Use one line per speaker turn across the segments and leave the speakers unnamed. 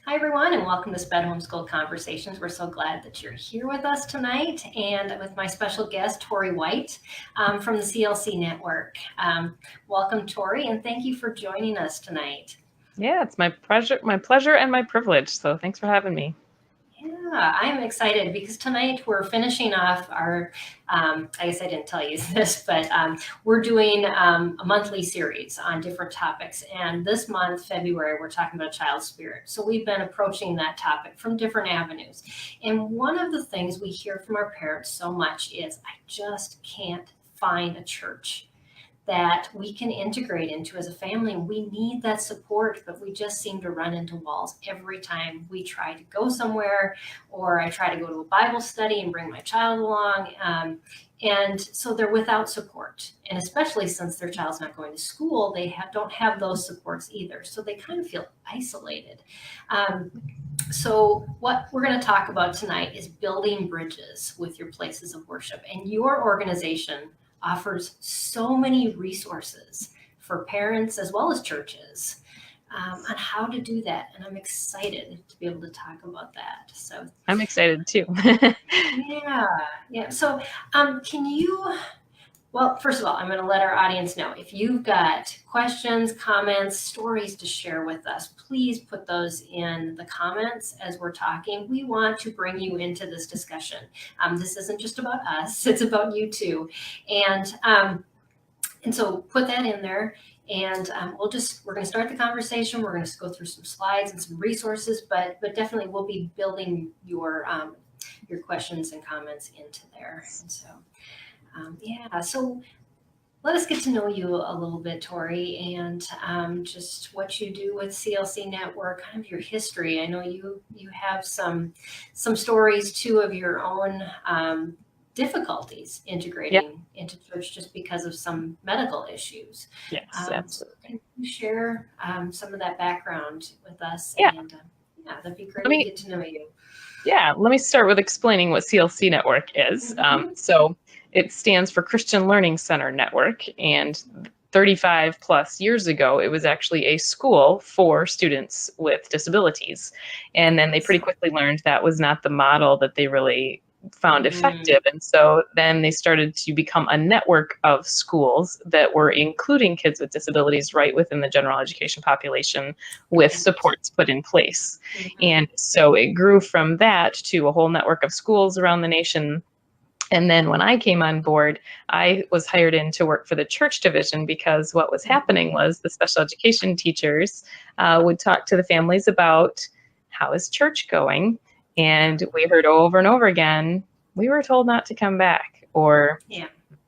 Hi, everyone, and welcome to SPED Homeschool Conversations. We're so glad that you're here with us tonight, and with my special guest, Tory White, from the CLC Network. Welcome, Tory, and thank you for joining us tonight.
Yeah, it's my pleasure and my privilege. So thanks for having me.
Yeah, I'm excited because tonight we're finishing off our, I guess I didn't tell you this, but we're doing a monthly series on different topics. And this month, February, we're talking about child spirit. So we've been approaching that topic from different avenues. And one of the things we hear from our parents so much is, I just can't find a church that we can integrate into as a family. And we need that support, but we just seem to run into walls every time we try to go somewhere, or I try to go to a Bible study and bring my child along. And so they're without support. And especially since their child's not going to school, they don't have those supports either. So they kind of feel isolated. So what we're going to talk about tonight is building bridges with your places of worship. And your organization offers so many resources for parents as well as churches on how to do that. And I'm excited to be able to talk about that. So
I'm excited too.
Yeah. So well, first of all, I'm going to let our audience know if you've got questions, comments, stories to share with us, please put those in the comments as we're talking. We want to bring you into this discussion. This isn't just about us, it's about you too. And so put that in there, and we're going to start the conversation. We're going to go through some slides and some resources, but definitely we'll be building your questions and comments into there. And so so let us get to know you a little bit, Tory, and just what you do with CLC Network, kind of your history. I know you have some stories too of your own difficulties integrating into church just because of some medical issues.
Yes, absolutely.
So can you share some of that background with us?
Yeah.
And that'd be great to get to know you.
Yeah, let me start with explaining what CLC Network is. So it stands for Christian Learning Center Network, and 35 plus years ago, it was actually a school for students with disabilities. And then they pretty quickly learned that was not the model that they really found effective. And so then they started to become a network of schools that were including kids with disabilities right within the general education population with supports put in place. And so it grew from that to a whole network of schools around the nation. And then when I came on board, I was hired in to work for the church division, because what was happening was the special education teachers would talk to the families about, how is church going? And we heard over and over again, we were told not to come back, or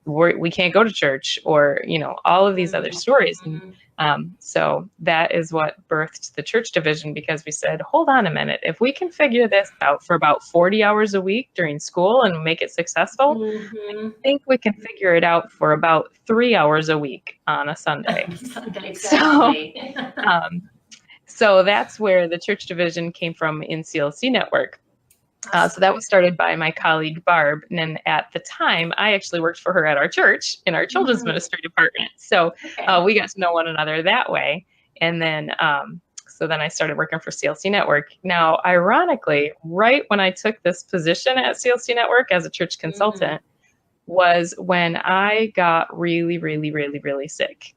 we can't go to church, or, all of these other stories. And so that is what birthed the church division, because we said, hold on a minute, if we can figure this out for about 40 hours a week during school and make it successful, I think we can figure it out for about 3 hours a week on a Sunday.
Exactly.
So that's where the church division came from in CLC Network. So that was started by my colleague, Barb. And at the time, I actually worked for her at our church in our children's ministry department. So we got to know one another that way. And then, so then I started working for CLC Network. Now, ironically, right when I took this position at CLC Network as a church consultant was when I got really, really, really, really sick.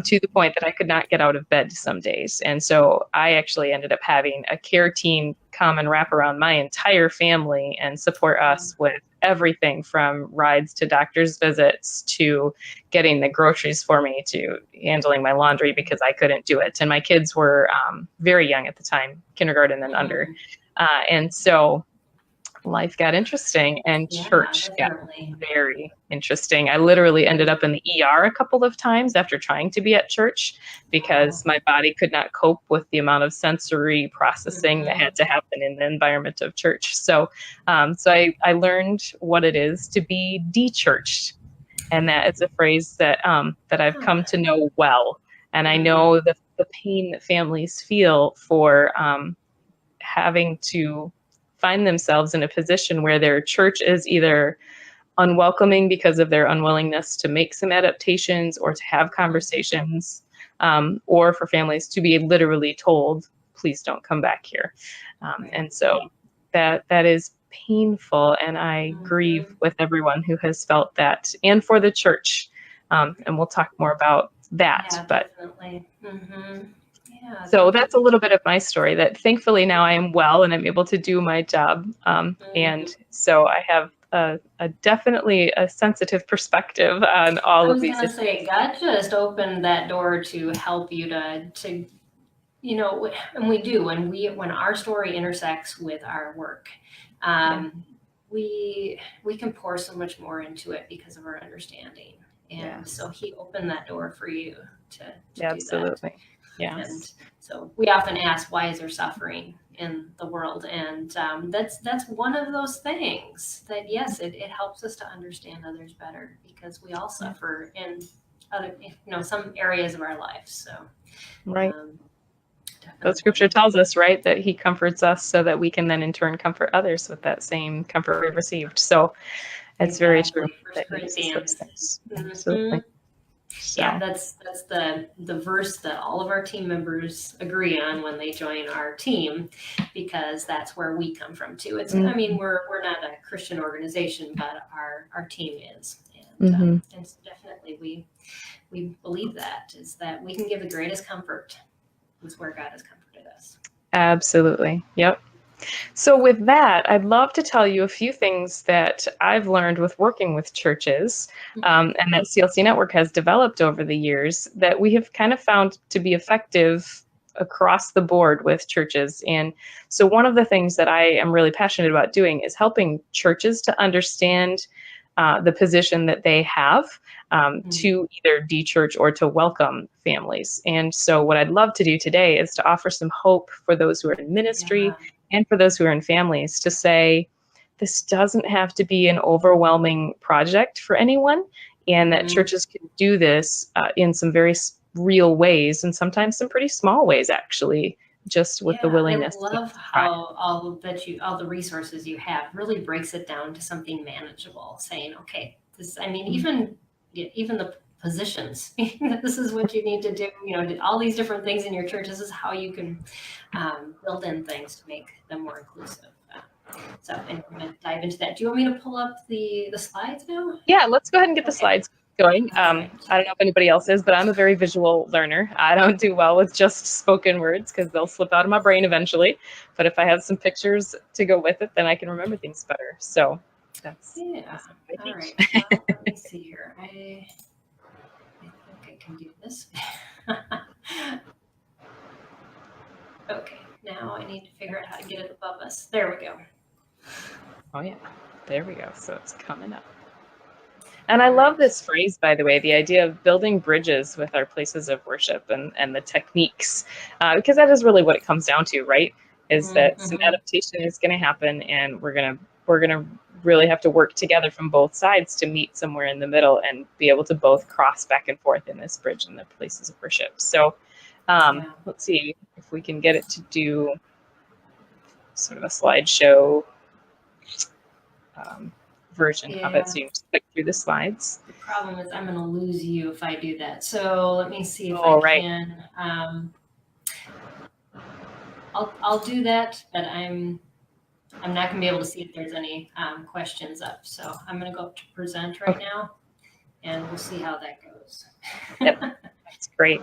To the point that I could not get out of bed some days. And so I actually ended up having a care team come and wrap around my entire family and support us with everything from rides to doctor's visits, to getting the groceries for me, to handling my laundry because I couldn't do it. And my kids were very young at the time, kindergarten and under. And so life got interesting, and church got very interesting. I literally ended up in the ER a couple of times after trying to be at church, because my body could not cope with the amount of sensory processing that had to happen in the environment of church. So I learned what it is to be de-churched. And that is a phrase that I've come to know well. And I know the pain that families feel for having to find themselves in a position where their church is either unwelcoming because of their unwillingness to make some adaptations or to have conversations, or for families to be literally told, please don't come back here.
Right.
And so that is painful, and I grieve with everyone who has felt that, and for the church. And we'll talk more about that.
Yeah,
but
definitely. Yeah.
So that's a little bit of my story, that thankfully now I am well and I'm able to do my job. And so I have definitely a sensitive perspective on all of these.
I was going to say, God just opened that door to help you to and we do, when our story intersects with our work, we can pour so much more into it because of our understanding. And so he opened that door for you to
Absolutely.
do that.
Yes.
And so we often ask, why is there suffering in the world? And that's one of those things that, yes, it helps us to understand others better, because we all suffer in other, some areas of our life. So,
right. The scripture tells us, right, that he comforts us so that we can then in turn comfort others with that same comfort we've received. So it's very true.
First Corinthians.
Absolutely. So.
Yeah, that's the verse that all of our team members agree on when they join our team, because that's where we come from too. It's I mean, we're not a Christian organization, but our team is, and so definitely we believe that is that we can give the greatest comfort is where God has comforted us.
Absolutely. Yep. So with that, I'd love to tell you a few things that I've learned with working with churches, and that CLC Network has developed over the years, that we have kind of found to be effective across the board with churches. And so one of the things that I am really passionate about doing is helping churches to understand the position that they have to either de-church or to welcome families. And so what I'd love to do today is to offer some hope for those who are in ministry and for those who are in families, to say this doesn't have to be an overwhelming project for anyone, and that churches can do this in some very real ways, and sometimes some pretty small ways, actually, just with the willingness.
I love how all the resources you have really breaks it down to something manageable, saying, okay, this, I mean, even the positions, this is what you need to do, all these different things in your church. This is how you can build in things to make them more inclusive. So I'm going to dive into that. Do you want me to pull up the slides now?
Yeah, let's go ahead and get the slides going. I don't know if anybody else is, but I'm a very visual learner. I don't do well with just spoken words because they'll slip out of my brain eventually. But if I have some pictures to go with it, then I can remember things better. So that's
all right. Well, let me see here. I think I can do this. Okay, now I need to figure out how to get it above us. There we go.
Oh yeah, there we go. So it's coming up. And I love this phrase, by the way, the idea of building bridges with our places of worship and the techniques, because that is really what it comes down to, right? Is that some adaptation is going to happen, and we're gonna really have to work together from both sides to meet somewhere in the middle and be able to both cross back and forth in this bridge in the places of worship. So let's see if we can get it to do sort of a slideshow version of it, so you can just click through the slides.
The problem is I'm going to lose you if I do that. So let me see if I can. I'll do that, but I'm not going to be able to see if there's any questions up. So I'm going to go up to present right now, and we'll see how that goes.
Yep, that's great.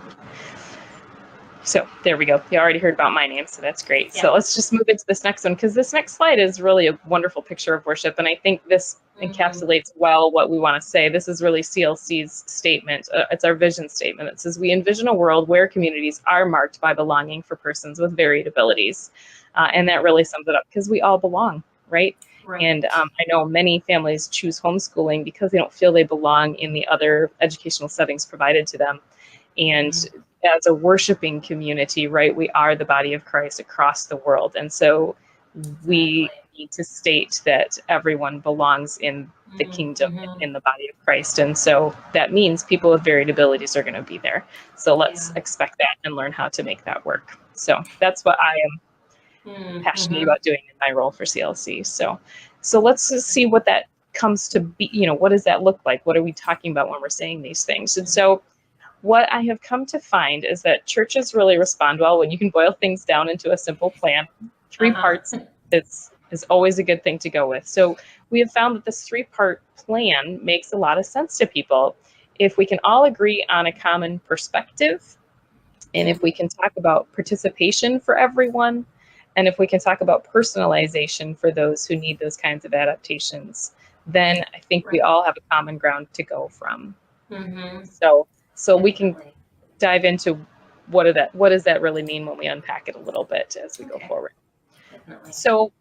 So there we go. You already heard about my name, so that's great. So let's just move into this next one, because this next slide is really a wonderful picture of worship. And I think this encapsulates well what we want to say. This is really CLC's statement. It's our vision statement. It says, we envision a world where communities are marked by belonging for persons with varied abilities. And that really sums it up, because we all belong, right? And I know many families choose homeschooling because they don't feel they belong in the other educational settings provided to them. And as a worshiping community, right, we are the body of Christ across the world. And so we need to state that everyone belongs in the kingdom, in the body of Christ. And so that means people with varied abilities are going to be there. So let's expect that and learn how to make that work. So that's what I am passionate about doing in my role for CLC. So let's just see what that comes to be. What does that look like? What are we talking about when we're saying these things? And so what I have come to find is that churches really respond well when you can boil things down into a simple plan. 3 parts is always a good thing to go with. So we have found that this 3-part plan makes a lot of sense to people. If we can all agree on a common perspective, and if we can talk about participation for everyone, and if we can talk about personalization for those who need those kinds of adaptations, then I think we all have a common ground to go from. So we can dive into what does that really mean when we unpack it a little bit as we go forward.
Definitely.
So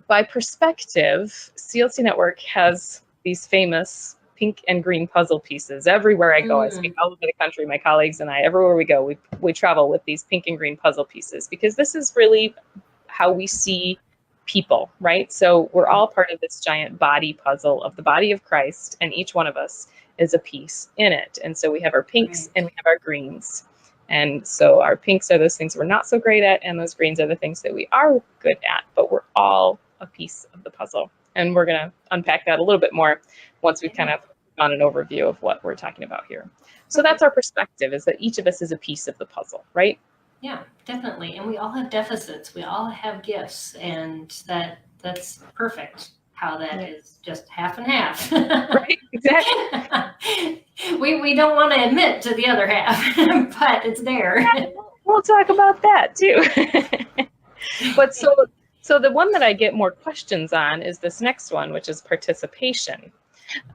by perspective, CLC Network has these famous pink and green puzzle pieces. Everywhere I go, I speak all over the country, my colleagues and I, everywhere we go, we travel with these pink and green puzzle pieces, because this is really how we see people, right? So we're all part of this giant body puzzle of the body of Christ, and each one of us is a piece in it. And so we have our pinks and we have our greens. And so our pinks are those things we're not so great at, and those greens are the things that we are good at, but we're all a piece of the puzzle. And we're going to unpack that a little bit more once we've kind of gone an overview of what we're talking about here. So that's our perspective, is that each of us is a piece of the puzzle, right?
Yeah, definitely. And we all have deficits. We all have gifts, and that's perfect how that is just half and half.
Right, exactly.
We don't want to admit to the other half, but it's there.
Yeah, we'll talk about that too. But so the one that I get more questions on is this next one, which is participation.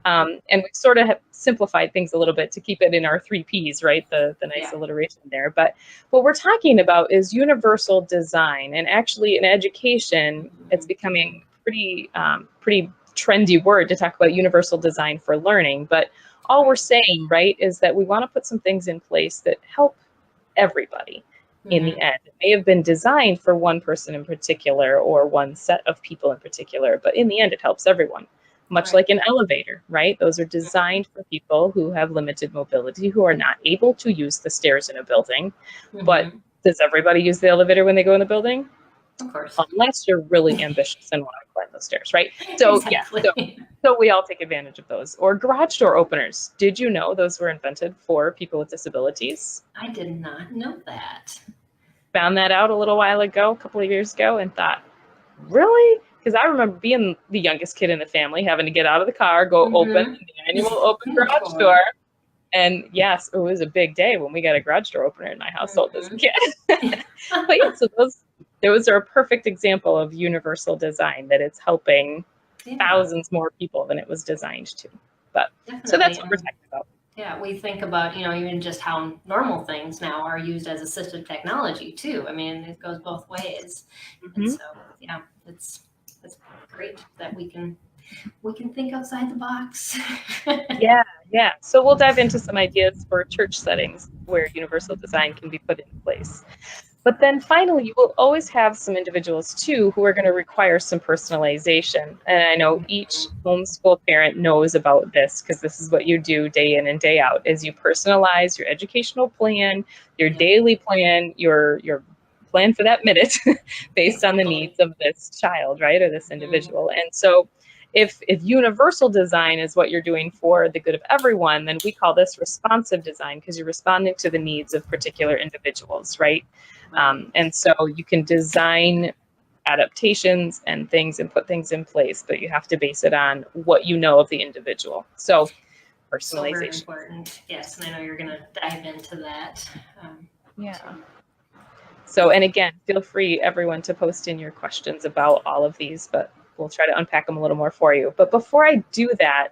And we sort of have simplified things a little bit to keep it in our 3 Ps, right? The nice alliteration there. But what we're talking about is universal design. And actually in education, it's becoming pretty trendy word to talk about universal design for learning. But all we're saying, right, is that we want to put some things in place that help everybody. In the end, it may have been designed for one person in particular or one set of people in particular, but in the end, it helps everyone. Much like an elevator, right? Those are designed for people who have limited mobility, who are not able to use the stairs in a building. But does everybody use the elevator when they go in the building?
Of course.
Unless you're really ambitious and want to climb those stairs, right? So so we all take advantage of those. Or garage door openers. Did you know those were invented for people with disabilities?
I did not know that.
Found that out a little while ago, a couple of years ago, and thought, really? Because I remember being the youngest kid in the family, having to get out of the car, go open the manual open garage door. And yes, it was a big day when we got a garage door opener in my household as a kid. But yeah, so those are a perfect example of universal design, that it's helping thousands more people than it was designed to. But so that's what we're talking about.
Yeah, we think about, even just how normal things now are used as assistive technology too. I mean, it goes both ways. And so, yeah, it's great that we can think outside the box.
Yeah. So we'll dive into some ideas for church settings where universal design can be put in place. But then finally, you will always have some individuals too who are going to require some personalization. And I know each homeschool parent knows about this, because this is what you do day in and day out, is you personalize your educational plan, your daily plan, your plan for that minute based on the needs of this child, right, or this individual. And so if universal design is what you're doing for the good of everyone, then we call this responsive design, because you're responding to the needs of particular individuals, right? And so you can design adaptations and things and put things in place, but you have to base it on what you know of the individual. So personalization.
So very important. Yes, and I know you're going to dive into that.
So, and again, feel free, everyone, to post in your questions about all of these, but we'll try to unpack them a little more for you. But before I do that,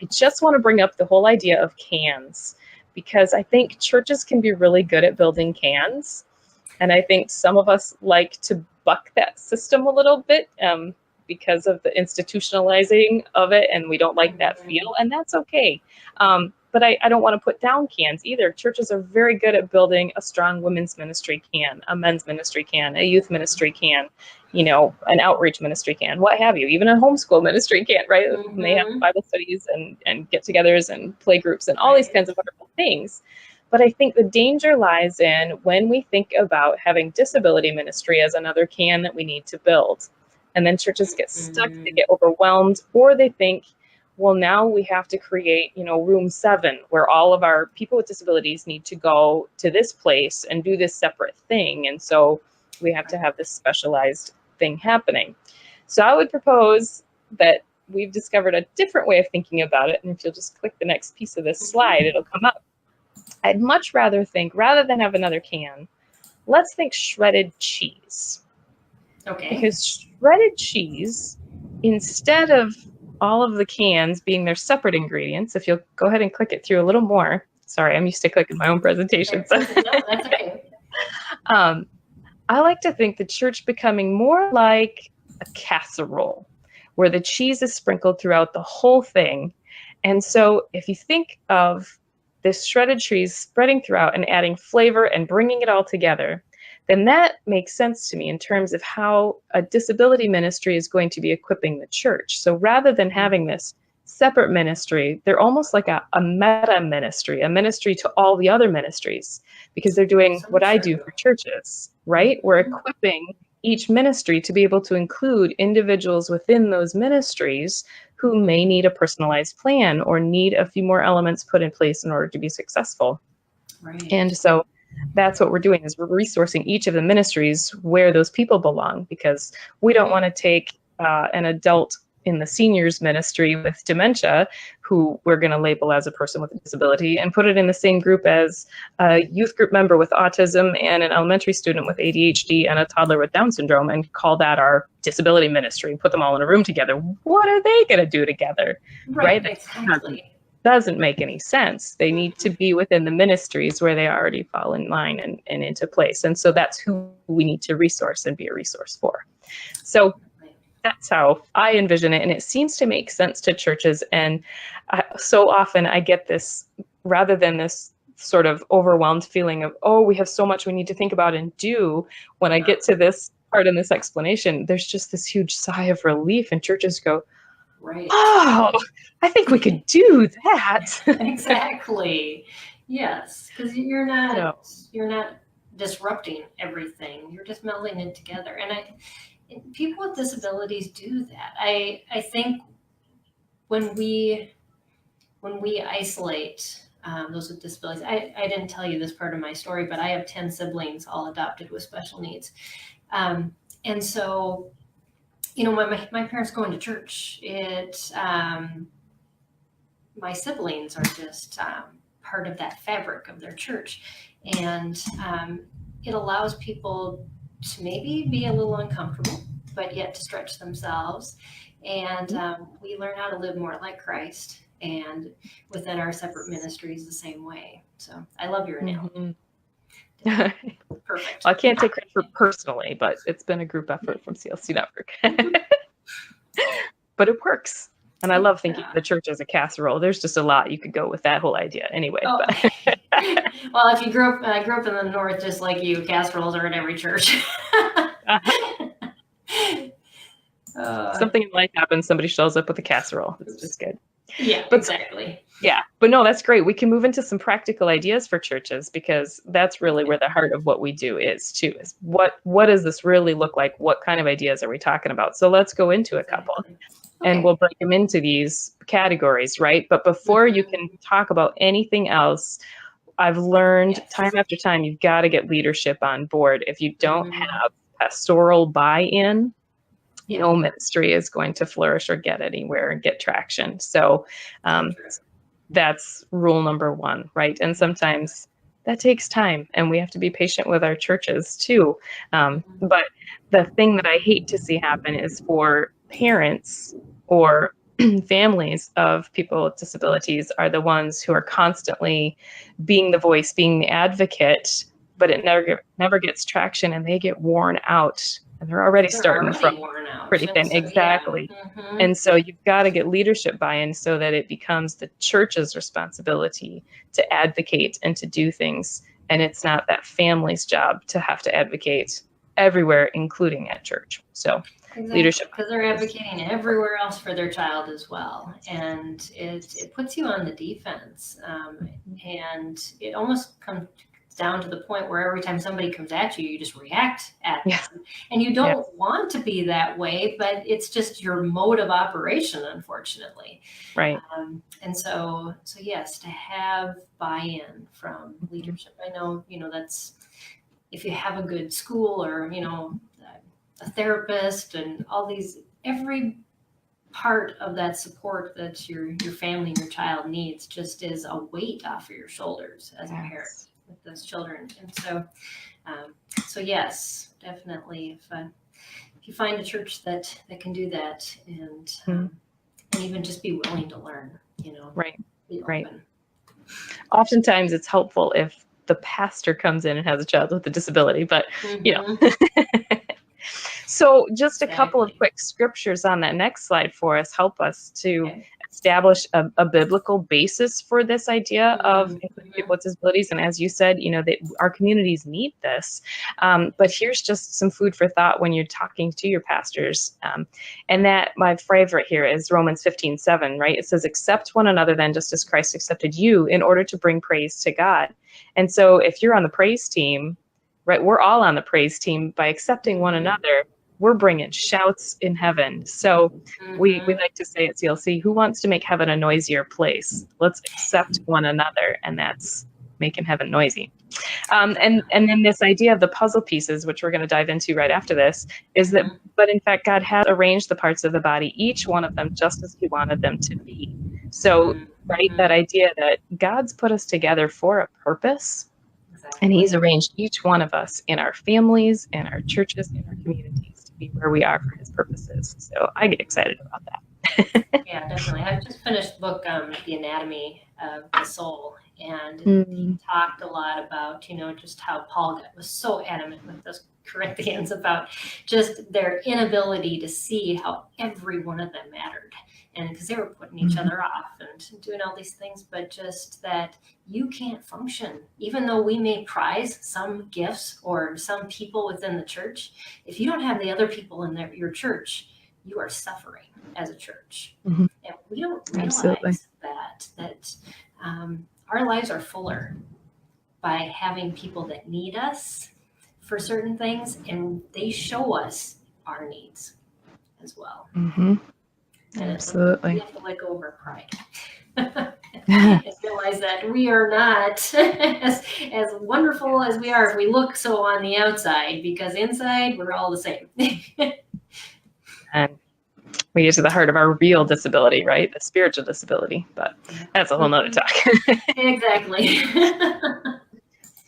I just want to bring up the whole idea of cans, because I think churches can be really good at building cans. And I think some of us like to buck that system a little bit because of the institutionalizing of it, and we don't like that feel, and that's okay. But I don't want to put down cans either. Churches are very good at building a strong women's ministry can, a men's ministry can, a youth ministry can, an outreach ministry can, what have you, even a homeschool ministry can, right? And they have Bible studies and get-togethers and play groups and all these kinds of wonderful things. But I think the danger lies in when we think about having disability ministry as another can that we need to build. And then churches get stuck, they get overwhelmed, or they think, well, now we have to create, room 7 where all of our people with disabilities need to go to this place and do this separate thing. And so we have to have this specialized thing happening. So I would propose that we've discovered a different way of thinking about it. And if you'll just click the next piece of this slide, it'll come up. I'd much rather think, rather than have another can, let's think shredded cheese.
Okay.
Because shredded cheese, instead of all of the cans being their separate ingredients, if you'll go ahead and click it through a little more. Sorry, I'm used to clicking my own presentation. So.
No, that's okay.
I like to think the church becoming more like a casserole, where the cheese is sprinkled throughout the whole thing. And so if you think of this shredded cheese spreading throughout and adding flavor and bringing it all together, then that makes sense to me in terms of how a disability ministry is going to be equipping the church. So rather than having this separate ministry, they're almost like a meta ministry, a ministry to all the other ministries, because they're doing what I do for churches, right? We're equipping each ministry to be able to include individuals within those ministries who may need a personalized plan or need a few more elements put in place in order to be successful.
Right.
And so that's what we're doing, is we're resourcing each of the ministries where those people belong, because we don't want to take an adult in the seniors ministry with dementia, who we're going to label as a person with a disability, and put it in the same group as a youth group member with autism and an elementary student with ADHD and a toddler with Down syndrome, and call that our disability ministry, put them all in a room together. What are they going to do together? Right?
Exactly.
Doesn't make any sense. They need to be within the ministries where they already fall in line and into place. And so that's who we need to resource and be a resource for. So that's how I envision it. And it seems to make sense to churches. And so often I get this, rather than this sort of overwhelmed feeling of, oh, we have so much we need to think about and do, when I get to this part in this explanation, there's just this huge sigh of relief, and churches go,
right.
Oh, I think we could do that.
Exactly. Yes, because you're not disrupting everything. You're just melding it together. And people with disabilities do that. I think when we isolate those with disabilities, I didn't tell you this part of my story, but I have 10 siblings, all adopted with special needs. And so, my parents going to church, my siblings are just part of that fabric of their church. And it allows people to maybe be a little uncomfortable, but yet to stretch themselves. And we learn how to live more like Christ, and within our separate ministries the same way. So I love your analogy. Perfect.
Well, I can't take credit for personally, but it's been a group effort from CLC Network. But it works. And I love thinking of the church as a casserole. There's just a lot you could go with that whole idea anyway.
Oh. Well, if you I grew up in the North, just like you, casseroles are in every church.
Something in life happens, somebody shows up with a casserole. It's just good.
Yeah, exactly.
Yeah, but no, that's great. We can move into some practical ideas for churches, because that's really where the heart of what we do is too, is what does this really look like? What kind of ideas are we talking about? So let's go into a couple. And we'll break them into these categories, right? But before you can talk about anything else, I've learned time after time, you've got to get leadership on board. If you don't have pastoral buy-in, no ministry is going to flourish or get anywhere and get traction. So that's rule number 1, right? And sometimes that takes time, and we have to be patient with our churches too. But the thing that I hate to see happen is for parents or families of people with disabilities are the ones who are constantly being the voice, being the advocate, but it never gets traction, and they get worn out, and they're already starting from pretty thin. Exactly. Yeah. And so you've got to get leadership buy-in so that it becomes the church's responsibility to advocate and to do things, and it's not that family's job to have to advocate everywhere, including at church. So leadership,
because they're advocating everywhere else for their child as well, and it puts you on the defense, and it almost down to the point where every time somebody comes at you, you just react at
Yes.
them. And you don't
Yes.
want to be that way, but it's just your mode of operation, unfortunately.
Right.
And so yes, to have buy-in from leadership. I know, that's, if you have a good school or, a therapist and all these, every part of that support that your family and your child needs just is a weight off of your shoulders as a parent with those children. And so yes, definitely, if you find a church that can do that, and even just be willing to learn,
Right.
be open.
Right. Oftentimes it's helpful if the pastor comes in and has a child with a disability, but So just a couple of quick scriptures on that next slide for us help us to establish a biblical basis for this idea of people with disabilities. And as you said, that our communities need this. But here's just some food for thought when you're talking to your pastors. And that my favorite here is Romans 15:7, right? It says, accept one another then just as Christ accepted you in order to bring praise to God. And so if you're on the praise team, right, we're all on the praise team. By accepting one another, we're bringing shouts in heaven. So we like to say at CLC, who wants to make heaven a noisier place? Let's accept one another, and that's making heaven noisy. And then this idea of the puzzle pieces, which we're going to dive into right after this, is that, but in fact, God has arranged the parts of the body, each one of them just as he wanted them to be. So, right, that idea that God's put us together for a purpose. And he's arranged each one of us in our families, in our churches, in our communities to be where we are for his purposes. So I get excited about that.
Yeah, definitely. I've just finished the book, The Anatomy of the Soul, and he talked a lot about, just how Paul was so adamant with those Corinthians about just their inability to see how every one of them mattered. And because they were putting each other off and doing all these things, but just that you can't function, even though we may prize some gifts or some people within the church. If you don't have the other people in your church, you are suffering as a church. And we don't realize that our lives are fuller by having people that need us for certain things, and they show us our needs as well. And
absolutely.
We have to let go of our pride and realize that we are not as wonderful as we are if we look so on the outside, because inside we're all the same.
And we get to the heart of our real disability, right? The spiritual disability, but that's a whole nother talk.
Exactly.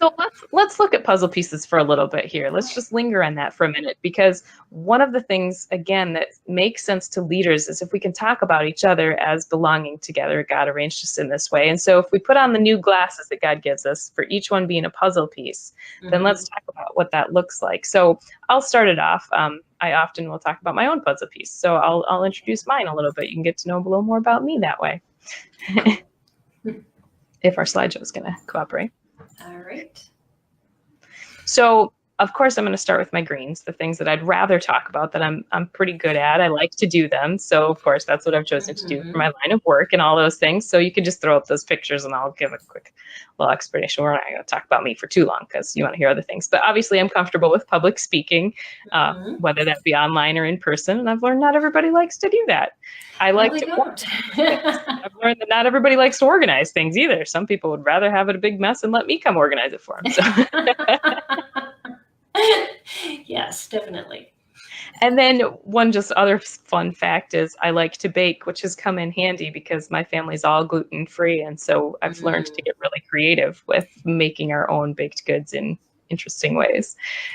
So let's look at puzzle pieces for a little bit here. Let's just linger on that for a minute, because one of the things, again, that makes sense to leaders is if we can talk about each other as belonging together. God arranged us in this way. And so if we put on the new glasses that God gives us for each one being a puzzle piece, then let's talk about what that looks like. So I'll start it off. I often will talk about my own puzzle piece. So I'll introduce mine a little bit. You can get to know a little more about me that way. If our slideshow is going to cooperate.
All right.
So, of course, I'm going to start with my greens, the things that I'd rather talk about that I'm pretty good at. I like to do them. So, of course, that's what I've chosen to do for my line of work and all those things. So you can just throw up those pictures and I'll give a quick little explanation. We're not going to talk about me for too long because you want to hear other things. But obviously, I'm comfortable with public speaking, whether that be online or in person. And I've learned not everybody likes to do that. I like to work. I've learned that not everybody likes to organize things either. Some people would rather have it a big mess and let me come organize it for them. So.
Yes, definitely.
And then one just other fun fact is I like to bake, which has come in handy because my family's all gluten-free. And so I've learned to get really creative with making our own baked goods in interesting ways.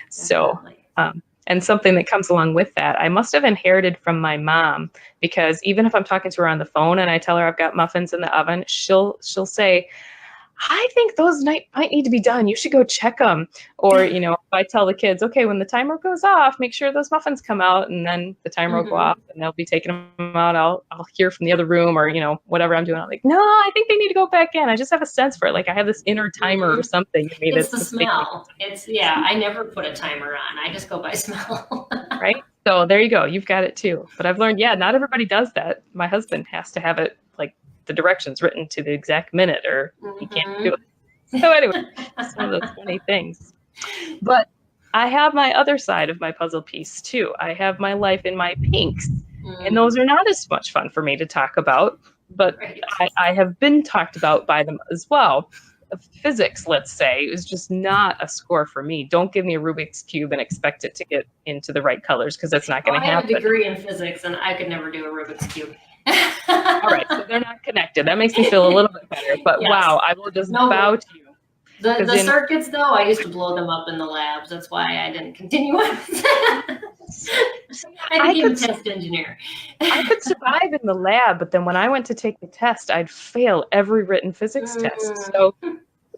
Definitely. So, and something that comes along with that, I must have inherited from my mom, because even if I'm talking to her on the phone and I tell her I've got muffins in the oven, she'll say, I think those might need to be done. You should go check them. Or, if I tell the kids, okay, when the timer goes off, make sure those muffins come out, and then the timer will go off and they'll be taking them out. I'll hear from the other room or, whatever I'm doing. I'm like, no, I think they need to go back in. I just have a sense for it. Like I have this inner timer or something.
It's the smell. I never put a timer on. I just go by smell.
Right. So there you go. You've got it too. But I've learned, not everybody does that. My husband has to have it like the directions written to the exact minute or he can't do it. So anyway, some of those funny things. But I have my other side of my puzzle piece too. I have my life in my pinks, and those are not as much fun for me to talk about, but
Right.
I have been talked about by them as well. Physics, let's say, is just not a score for me. Don't give me a Rubik's Cube and expect it to get into the right colors, because that's not going to
I have a
happen.
degree in physics, and I could never do a Rubik's Cube.
All right, so they're not connected. That makes me feel a little bit better, but
Yes.
wow, I will just bow to you.
The circuits, though, I used to blow them up in the labs. That's why I didn't continue on. I became a test engineer.
I could survive in the lab, but then when I went to take the test, I'd fail every written physics test. So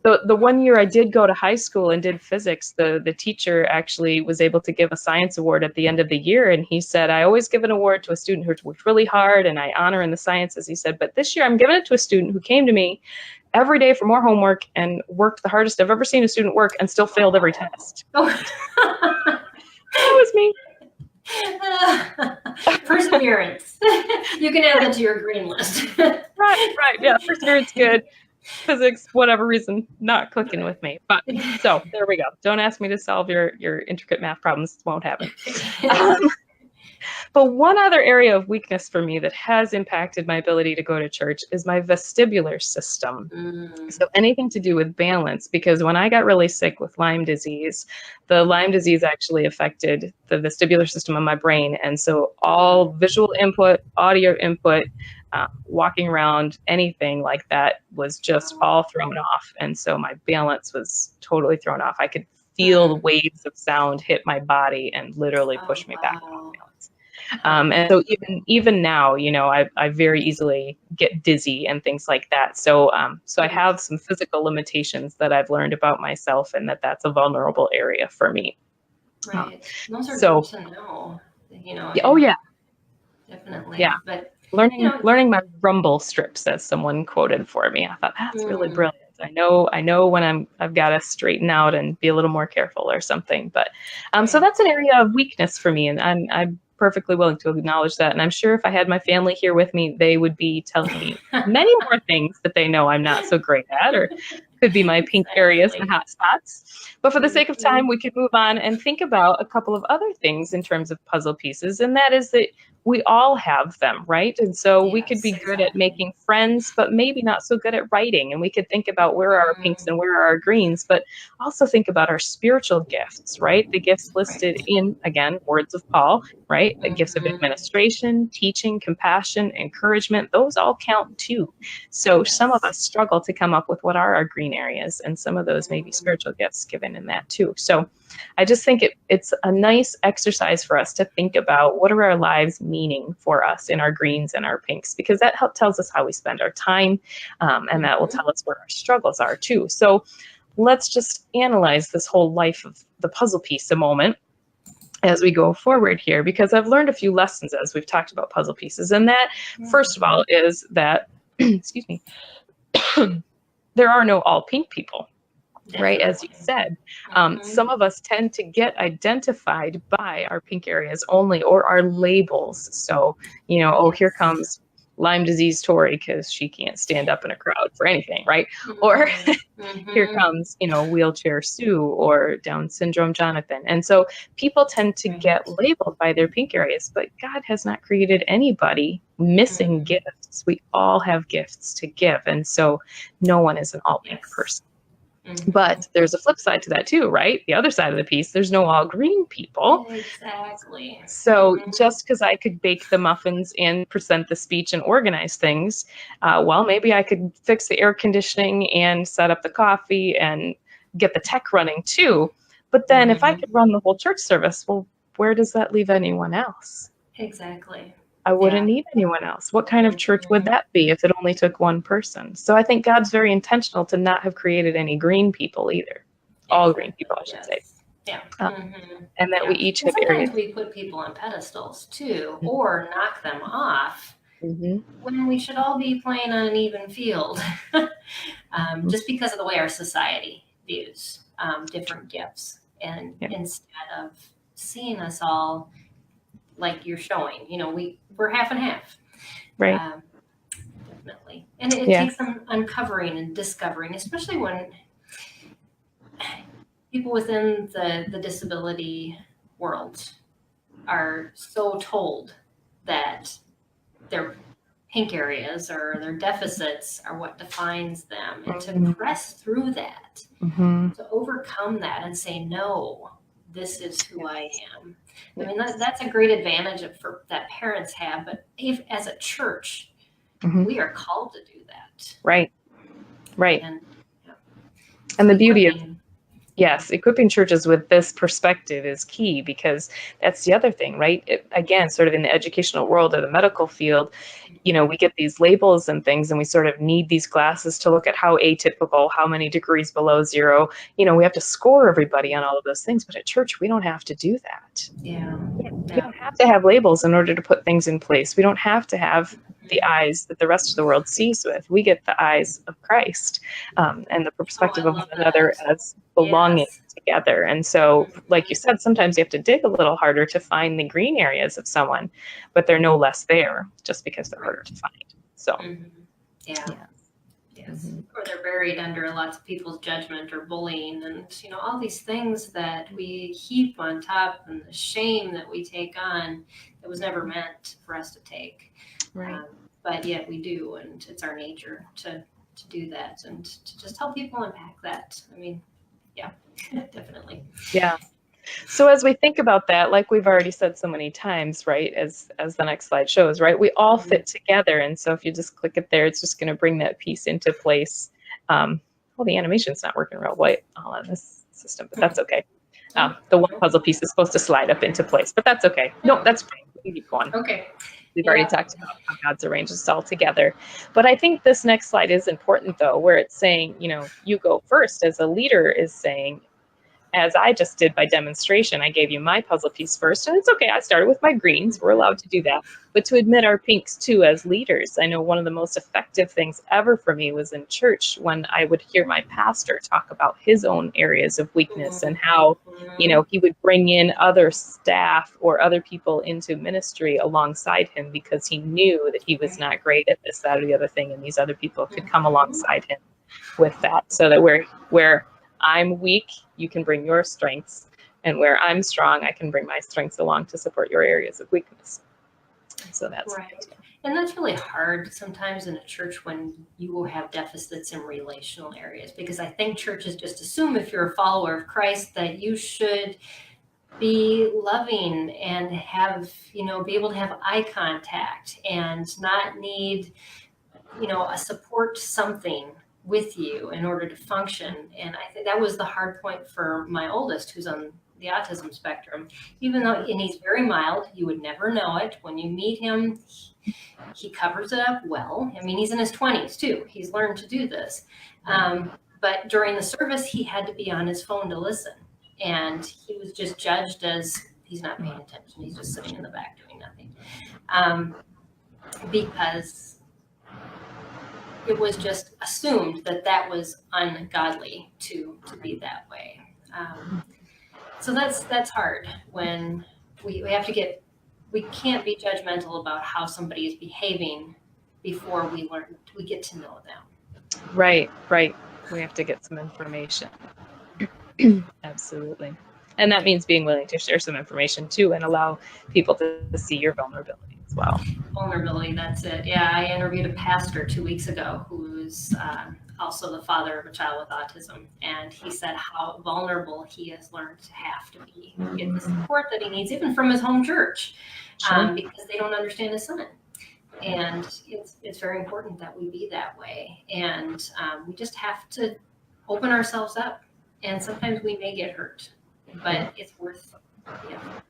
the one year I did go to high school and did physics, the teacher actually was able to give a science award at the end of the year. And he said, I always give an award to a student who's worked really hard and I honor in the sciences. He said, but this year I'm giving it to a student who came to me every day for more homework and worked the hardest I've ever seen a student work and still failed every test. That was me.
Perseverance. You can add that to your green list.
Right. Yeah, perseverance, good. Physics, whatever reason, not clicking with me. But so there we go. Don't ask me to solve your intricate math problems. It won't happen. But one other area of weakness for me that has impacted my ability to go to church is my vestibular system. So anything to do with balance, because when I got really sick with Lyme disease, the Lyme disease actually affected the vestibular system of my brain. And so all visual input, audio input, walking around, anything like that was just all thrown off. And so my balance was totally thrown off. I could feel the waves of sound hit my body and literally push me back off balance. And so even now, you know, I very easily get dizzy and things like that. So so I have some physical limitations that I've learned about myself, and that's a vulnerable area for me.
Right. Those are good to know. You know.
Oh yeah.
Definitely.
Yeah.
But
learning my rumble strips, as someone quoted for me. I thought that's really brilliant. I know when I've got to straighten out and be a little more careful or something. But so that's an area of weakness for me, and I'm perfectly willing to acknowledge that. And I'm sure if I had my family here with me, they would be telling me many more things that they know I'm not so great at, or could be my pink areas and hot spots. But for the sake of time, we could move on and think about a couple of other things in terms of puzzle pieces. And that is that we all have them, right? And so we could be good at making friends, but maybe not so good at writing. And we could think about where are our pinks and where are our greens, but also think about our spiritual gifts, right? The gifts listed in, again, words of Paul, right? The gifts of administration, teaching, compassion, encouragement, those all count too. So some of us struggle to come up with what are our green areas, and some of those may be spiritual gifts given in that too. So I just think it's a nice exercise for us to think about what are our lives meaning for us in our greens and our pinks, because that tells us how we spend our time, and that will tell us where our struggles are too. So let's just analyze this whole life of the puzzle piece a moment as we go forward here, because I've learned a few lessons as we've talked about puzzle pieces. And that, first of all, is that, excuse me, there are no all pink people. Right, as you said, some of us tend to get identified by our pink areas only, or our labels. So, you know, oh, here comes Lyme disease Tory because she can't stand up in a crowd for anything, right? Or here comes, you know, wheelchair Sue, or Down syndrome Jonathan. And so people tend to get labeled by their pink areas, but God has not created anybody missing gifts. We all have gifts to give. And so no one is an all pink person. But there's a flip side to that too, right? The other side of the piece, there's no all green people.
Exactly.
So just because I could bake the muffins and present the speech and organize things, well, maybe I could fix the air conditioning and set up the coffee and get the tech running too. But then if I could run the whole church service, well, where does that leave anyone else?
Exactly.
I wouldn't need anyone else. What kind of church would that be if it only took one person? So I think God's very intentional to not have created any green people either. All green people, I should say.
Yeah.
And that we each have areas.
Sometimes we put people on pedestals too, or knock them off, when we should all be playing on an even field, just because of the way our society views different gifts. And instead of seeing us all like you're showing, you know, we're half and half.
Right.
Definitely. And it takes some uncovering and discovering, especially when people within the disability world are so told that their pink areas or their deficits are what defines them, and to press through that, to overcome that and say, no, this is who I am. I mean, that's a great advantage that parents have, but if as a church, we are called to do that.
Right.
And,
and the beauty of, yes, equipping churches with this perspective is key, because that's the other thing, right? Again, sort of in the educational world or the medical field, we get these labels and things, and we sort of need these glasses to look at how atypical, how many degrees below zero. We have to score everybody on all of those things. But at church, we don't have to do that.
Yeah.
We don't have to have labels in order to put things in place. We don't have to have the eyes that the rest of the world sees with. We get the eyes of Christ, and the perspective of one another as belonging together. And so, like you said, sometimes you have to dig a little harder to find the green areas of someone, but they're no less there just because they're harder to find. So,
Yes. Or they're buried under lots of people's judgment or bullying, and all these things that we heap on top, and the shame that we take on that was never meant for us to take.
Right.
But yet we do, and it's our nature to do that, and to just help people unpack that. I mean, yeah, definitely.
Yeah. So as we think about that, like we've already said so many times, right, as the next slide shows, right, we all fit together. And so if you just click it there, it's just going to bring that piece into place. Well, the animation's not working real well on this system, but that's okay. The one puzzle piece is supposed to slide up into place, but that's okay. No, that's fine. We can keep going.
Okay.
We've already talked about how God's arranged us all together. But I think this next slide is important, though, where it's saying, you go first, as a leader is saying, as I just did by demonstration. I gave you my puzzle piece first, and it's okay. I started with my greens. We're allowed to do that. But to admit our pinks, too, as leaders. I know one of the most effective things ever for me was in church, when I would hear my pastor talk about his own areas of weakness, and how, he would bring in other staff or other people into ministry alongside him, because he knew that he was not great at this, that, or the other thing, and these other people could come alongside him with that, so that where I'm weak, you can bring your strengths, and where I'm strong, I can bring my strengths along to support your areas of weakness. So that's
right. And that's really hard sometimes in a church when you will have deficits in relational areas, because I think churches just assume, if you're a follower of Christ, that you should be loving and have, be able to have eye contact and not need, a support something with you in order to function. And I think that was the hard point for my oldest, who's on the autism spectrum. Even though, and he's very mild, you would never know it. When you meet him, he covers it up well. I mean, he's in his 20s too. He's learned to do this. But during the service, he had to be on his phone to listen. And he was just judged as, he's not paying attention. He's just sitting in the back doing nothing. Because it was just assumed that was ungodly to be that way. So that's hard when we have to we can't be judgmental about how somebody is behaving before we get to know them.
Right. We have to get some information. Absolutely. And that means being willing to share some information too, and allow people to see your vulnerability as well.
Vulnerability, that's it. Yeah, I interviewed a pastor 2 weeks ago who's also the father of a child with autism, and he said how vulnerable he has learned to have to be to get the support that he needs, even from his home church, because they don't understand his son. And it's very important that we be that way, and we just have to open ourselves up. And sometimes we may get hurt, but it's worth the effort.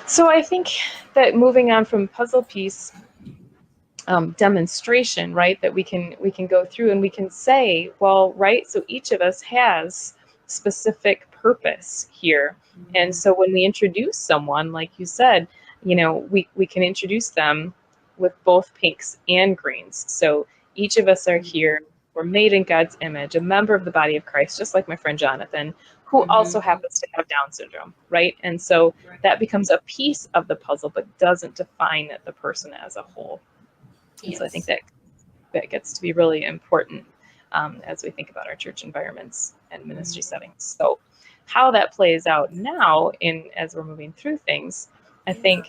So I think that moving on from puzzle piece demonstration, right, that we can go through and we can say, well, right, so each of us has specific purpose here. And so when we introduce someone, like you said, we can introduce them with both pinks and greens. So each of us are here. We're made in God's image, a member of the body of Christ, just like my friend Jonathan, who also happens to have Down syndrome, right? And so that becomes a piece of the puzzle, but doesn't define the person as a whole. Yes. So I think that gets to be really important. as we think about our church environments and ministry settings. So how that plays out now as we're moving through things, I think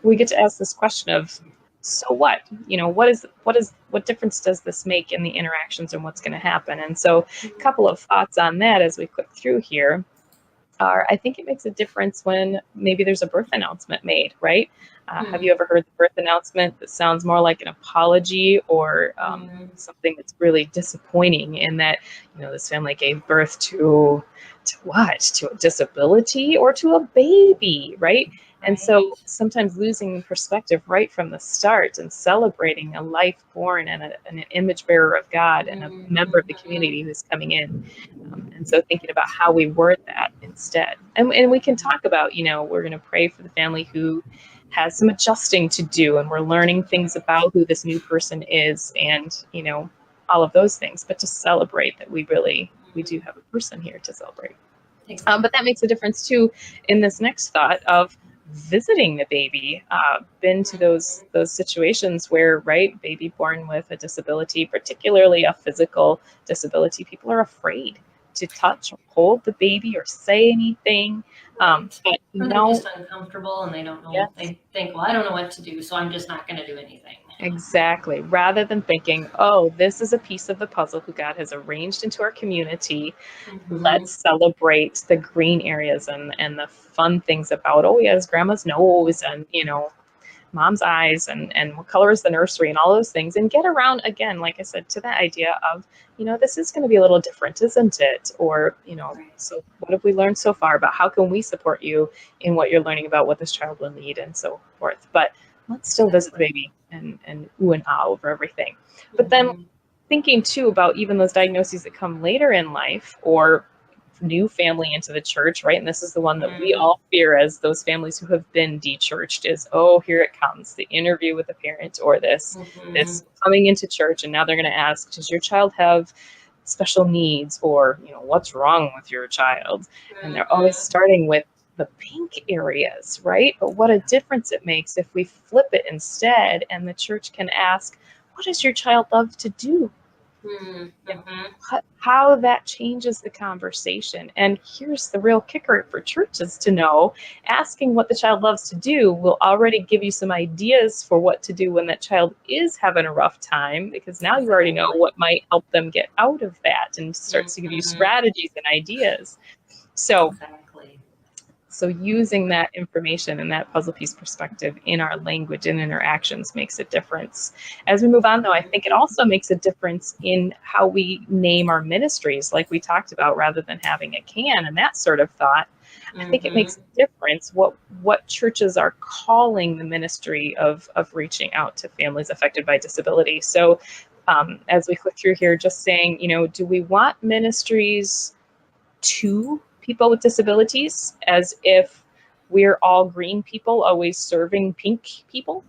we get to ask this question of, so what? What difference does this make in the interactions and what's going to happen? And so a couple of thoughts on that as we click through here are, I think it makes a difference when maybe there's a birth announcement made, right? Have you ever heard the birth announcement that sounds more like an apology or something that's really disappointing in that, this family gave birth to what? To a disability or to a baby, right? And so sometimes losing perspective right from the start and celebrating a life born and an image bearer of God and a member of the community who's coming in. And so thinking about how we word that instead. And we can talk about, we're going to pray for the family who has some adjusting to do, and we're learning things about who this new person is and, all of those things, but to celebrate that we do have a person here to celebrate. But that makes a difference too in this next thought of visiting the baby. Been to those situations where, right, baby born with a disability, particularly a physical disability, people are afraid to touch or hold the baby or say anything.
Or they're just uncomfortable and they don't know. Yes. They think, well, I don't know what to do, so I'm just not going to do anything.
Exactly. Rather than thinking, oh, this is a piece of the puzzle who God has arranged into our community. Let's celebrate the green areas and the fun things about, oh, he has grandma's nose and, mom's eyes and what color is the nursery and all those things, and get around again, like I said, to that idea of, this is going to be a little different, isn't it? Or, so what have we learned so far about how can we support you in what you're learning about what this child will need and so forth. But let's still visit the baby and ooh and ah over everything. But then thinking too about even those diagnoses that come later in life or new family into the church, right? And this is the one that we all fear as those families who have been de-churched is, oh, here it comes, the interview with the parent or this coming into church. And now they're going to ask, does your child have special needs or, what's wrong with your child? And they're always starting with the pink areas, right? But what a difference it makes if we flip it instead and the church can ask, what does your child love to do? How that changes the conversation. And here's the real kicker for churches to know, asking what the child loves to do will already give you some ideas for what to do when that child is having a rough time, because now you already know what might help them get out of that and starts to give you strategies and ideas. So using that information and that puzzle piece perspective in our language and interactions makes a difference. As we move on, though, I think it also makes a difference in how we name our ministries, like we talked about, rather than having a can and that sort of thought. I think it makes a difference what churches are calling the ministry of reaching out to families affected by disability. So as we click through here, just saying, do we want ministries to people with disabilities, as if we're all green people always serving pink people?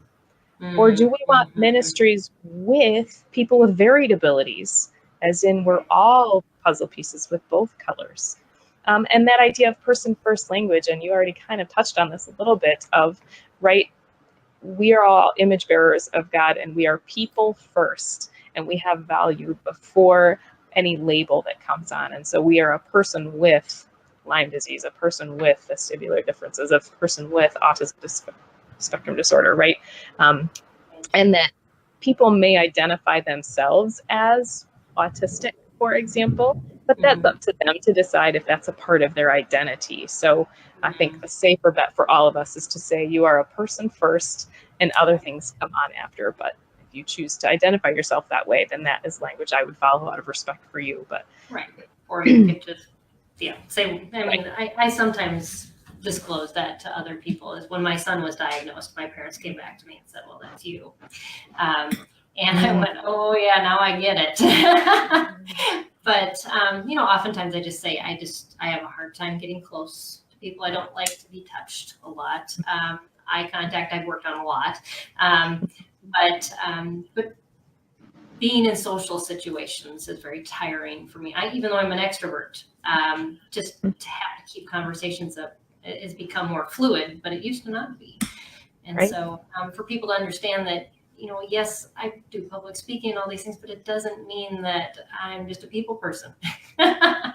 Or do we want ministries with people with varied abilities, as in we're all puzzle pieces with both colors? And that idea of person first language, and you already kind of touched on this a little bit of, right, we are all image bearers of God and we are people first, and we have value before any label that comes on. And so we are a person with Lyme disease, a person with vestibular differences, a person with autism spectrum disorder, right? And that people may identify themselves as autistic, for example, but that's up to them to decide if that's a part of their identity. So I think the safer bet for all of us is to say you are a person first and other things come on after. But if you choose to identify yourself that way, then that is language I would follow out of respect for you. But
right. Or you could just say, I sometimes disclose that to other people. Is when my son was diagnosed, my parents came back to me and said, well, that's you. And I went, oh yeah, now I get it. But, oftentimes I just say, I have a hard time getting close to people. I don't like to be touched a lot. Eye contact, I've worked on a lot. But being in social situations is very tiring for me. Even though I'm an extrovert, just to have to keep conversations up has become more fluid, but it used to not be. And so for people to understand that, yes, I do public speaking and all these things, but it doesn't mean that I'm just a people person. I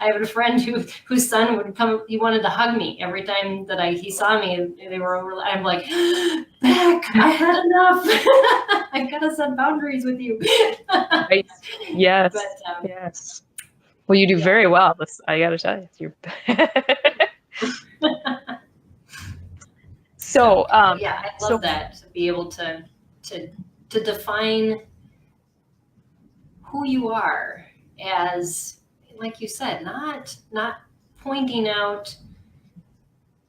have a friend whose son would come, he wanted to hug me every time that he saw me, and they were over, I'm like, Beck, I had enough. I gotta set boundaries with you.
Right. Yes.
But,
yes. Well, you do very well. I gotta tell you. So,
yeah, I love that, to be able to define who you are as, like you said, not pointing out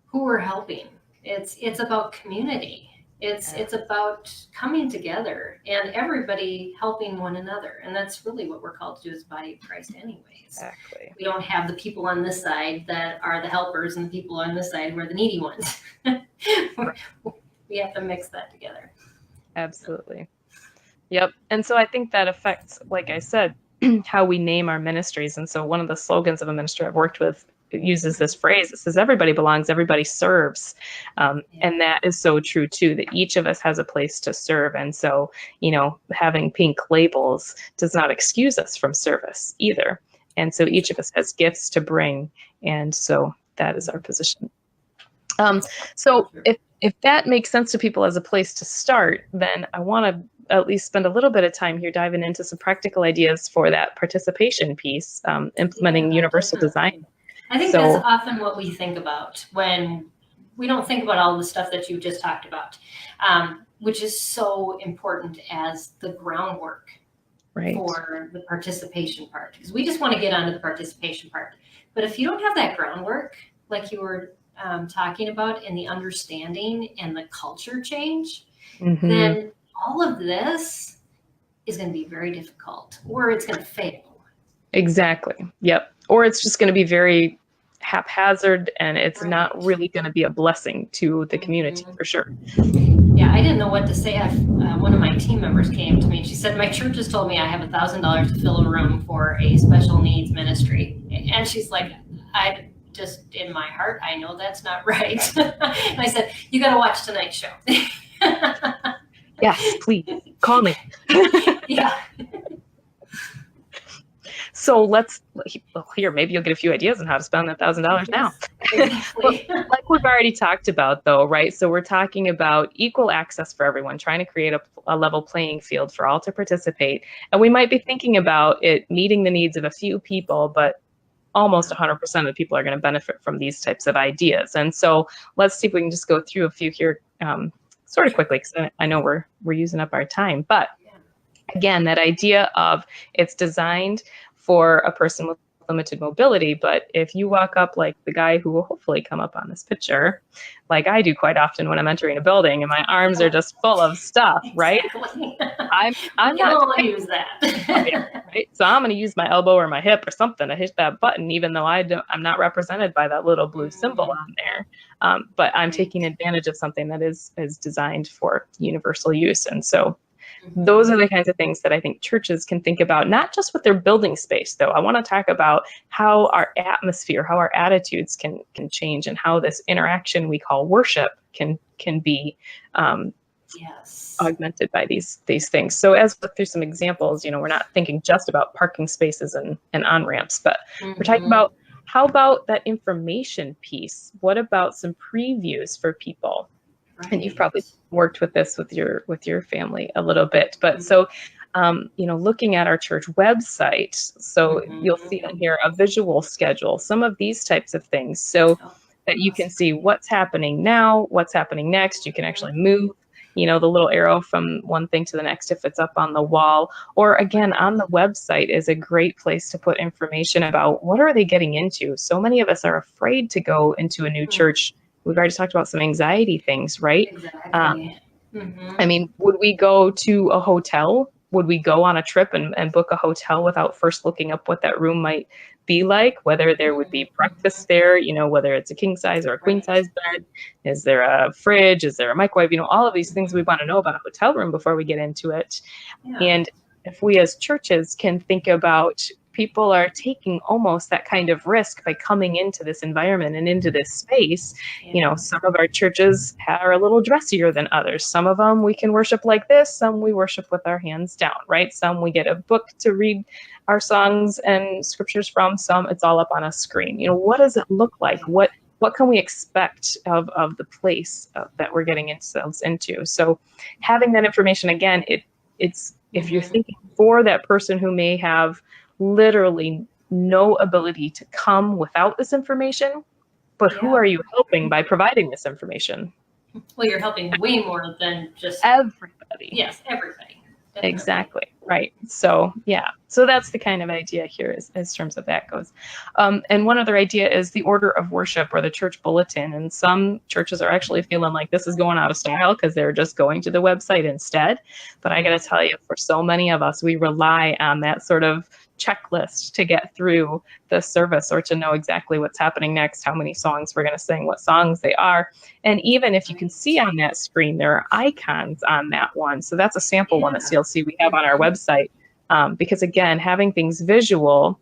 who we're helping. It's about community. It's about coming together and everybody helping one another. And that's really what we're called to do as the body of Christ anyways.
Exactly.
We don't have the people on this side that are the helpers and the people on this side who are the needy ones. We have to mix that together.
Absolutely. Yep. And so I think that affects, like I said, how we name our ministries. And so one of the slogans of a ministry I've worked with uses this phrase. It says, everybody belongs, everybody serves. And that is so true too, that each of us has a place to serve. And so, having pink labels does not excuse us from service either. And so each of us has gifts to bring. And so that is our position. So if that makes sense to people as a place to start, then I want to at least spend a little bit of time here diving into some practical ideas for that participation piece, implementing universal design.
I think that's often what we think about when we don't think about all the stuff that you just talked about, which is so important as the groundwork for the participation part. Because we just want to get onto the participation part. But if you don't have that groundwork, like you were talking about, and the understanding and the culture change, then all of this is going to be very difficult, or it's going to fail. Exactly.
Yep. Or it's just going to be very haphazard, and it's not really going to be a blessing to the community for sure.
Yeah, I didn't know what to say. One of my team members came to me and she said, my church has told me I have $1,000 to fill a room for a special needs ministry. And she's like, I just, in my heart, I know that's not right. And I said, you got to watch tonight's show.
Yes, please call me.
Yeah.
So here, maybe you'll get a few ideas on how to spend that $1,000 now.
Exactly.
Like we've already talked about though, right? So we're talking about equal access for everyone, trying to create a level playing field for all to participate. And we might be thinking about it meeting the needs of a few people, but almost 100% of the people are going to benefit from these types of ideas. And so let's see if we can just go through a few here sort of quickly, because I know we're using up our time. But again, that idea of it's designed for a person with limited mobility, but if you walk up like the guy who will hopefully come up on this picture, like I do quite often when I'm entering a building and my arms are just full of stuff, right?
Exactly.
I'm not
going to use that.
Right? So I'm going to use my elbow or my hip or something to hit that button, even though I'm not represented by that little blue symbol on there. But I'm taking advantage of something that is designed for universal use. And so those are the kinds of things that I think churches can think about, not just with their building space, though. I want to talk about how our atmosphere, how our attitudes can change, and how this interaction we call worship can be augmented by these things. So as through some examples, we're not thinking just about parking spaces and on-ramps, but we're talking about how about that information piece? What about some previews for people? Right. And you've probably worked with this with your family a little bit, but so looking at our church website, so you'll see on here a visual schedule, some of these types of things, so that you can see what's happening now, what's happening next. You can actually move, the little arrow from one thing to the next if it's up on the wall, or again on the website is a great place to put information about what are they getting into. So many of us are afraid to go into a new church. We've already talked about some anxiety things, right?
Exactly.
I mean, would we go to a hotel? Would we go on a trip and book a hotel without first looking up what that room might be like? Whether there would be breakfast there, whether it's a king size or a queen size bed. Is there a fridge? Is there a microwave? All of these things we want to know about a hotel room before we get into it. Yeah. And if we as churches can think about people are taking almost that kind of risk by coming into this environment and into this space. You know, some of our churches are a little dressier than others. Some of them we can worship like this, some we worship with our hands down, right? Some we get a book to read our songs and scriptures from, some it's all up on a screen. You know, what does it look like? What can we expect of the place that we're getting ourselves into? So having that information, again, it's if you're thinking for that person who may have literally no ability to come without this information, but who are you helping by providing this information?
Well, you're helping way more than just
everybody.
Yes, everybody. Definitely.
Exactly. Right. So, yeah. So that's the kind of idea here as terms of that goes. And one other idea is the order of worship or the church bulletin. And some churches are actually feeling like this is going out of style because they're just going to the website instead. But I got to tell you, for so many of us, we rely on that sort of checklist to get through the service or to know exactly what's happening next, how many songs we're going to sing, what songs they are. And even if you can see on that screen, there are icons on that one. So that's a sample one at CLC we have on our website. Because again, having things visual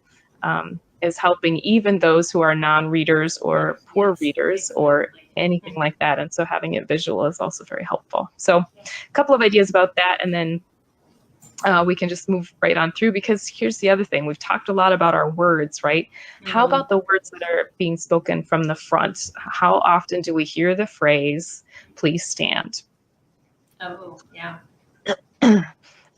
is helping even those who are non-readers or poor readers or anything like that. And so having it visual is also very helpful. So a couple of ideas about that, and then we can just move right on through, because here's the other thing. We've talked a lot about our words, right? How about the words that are being spoken from the front? How often do we hear the phrase, please stand?
Oh, yeah.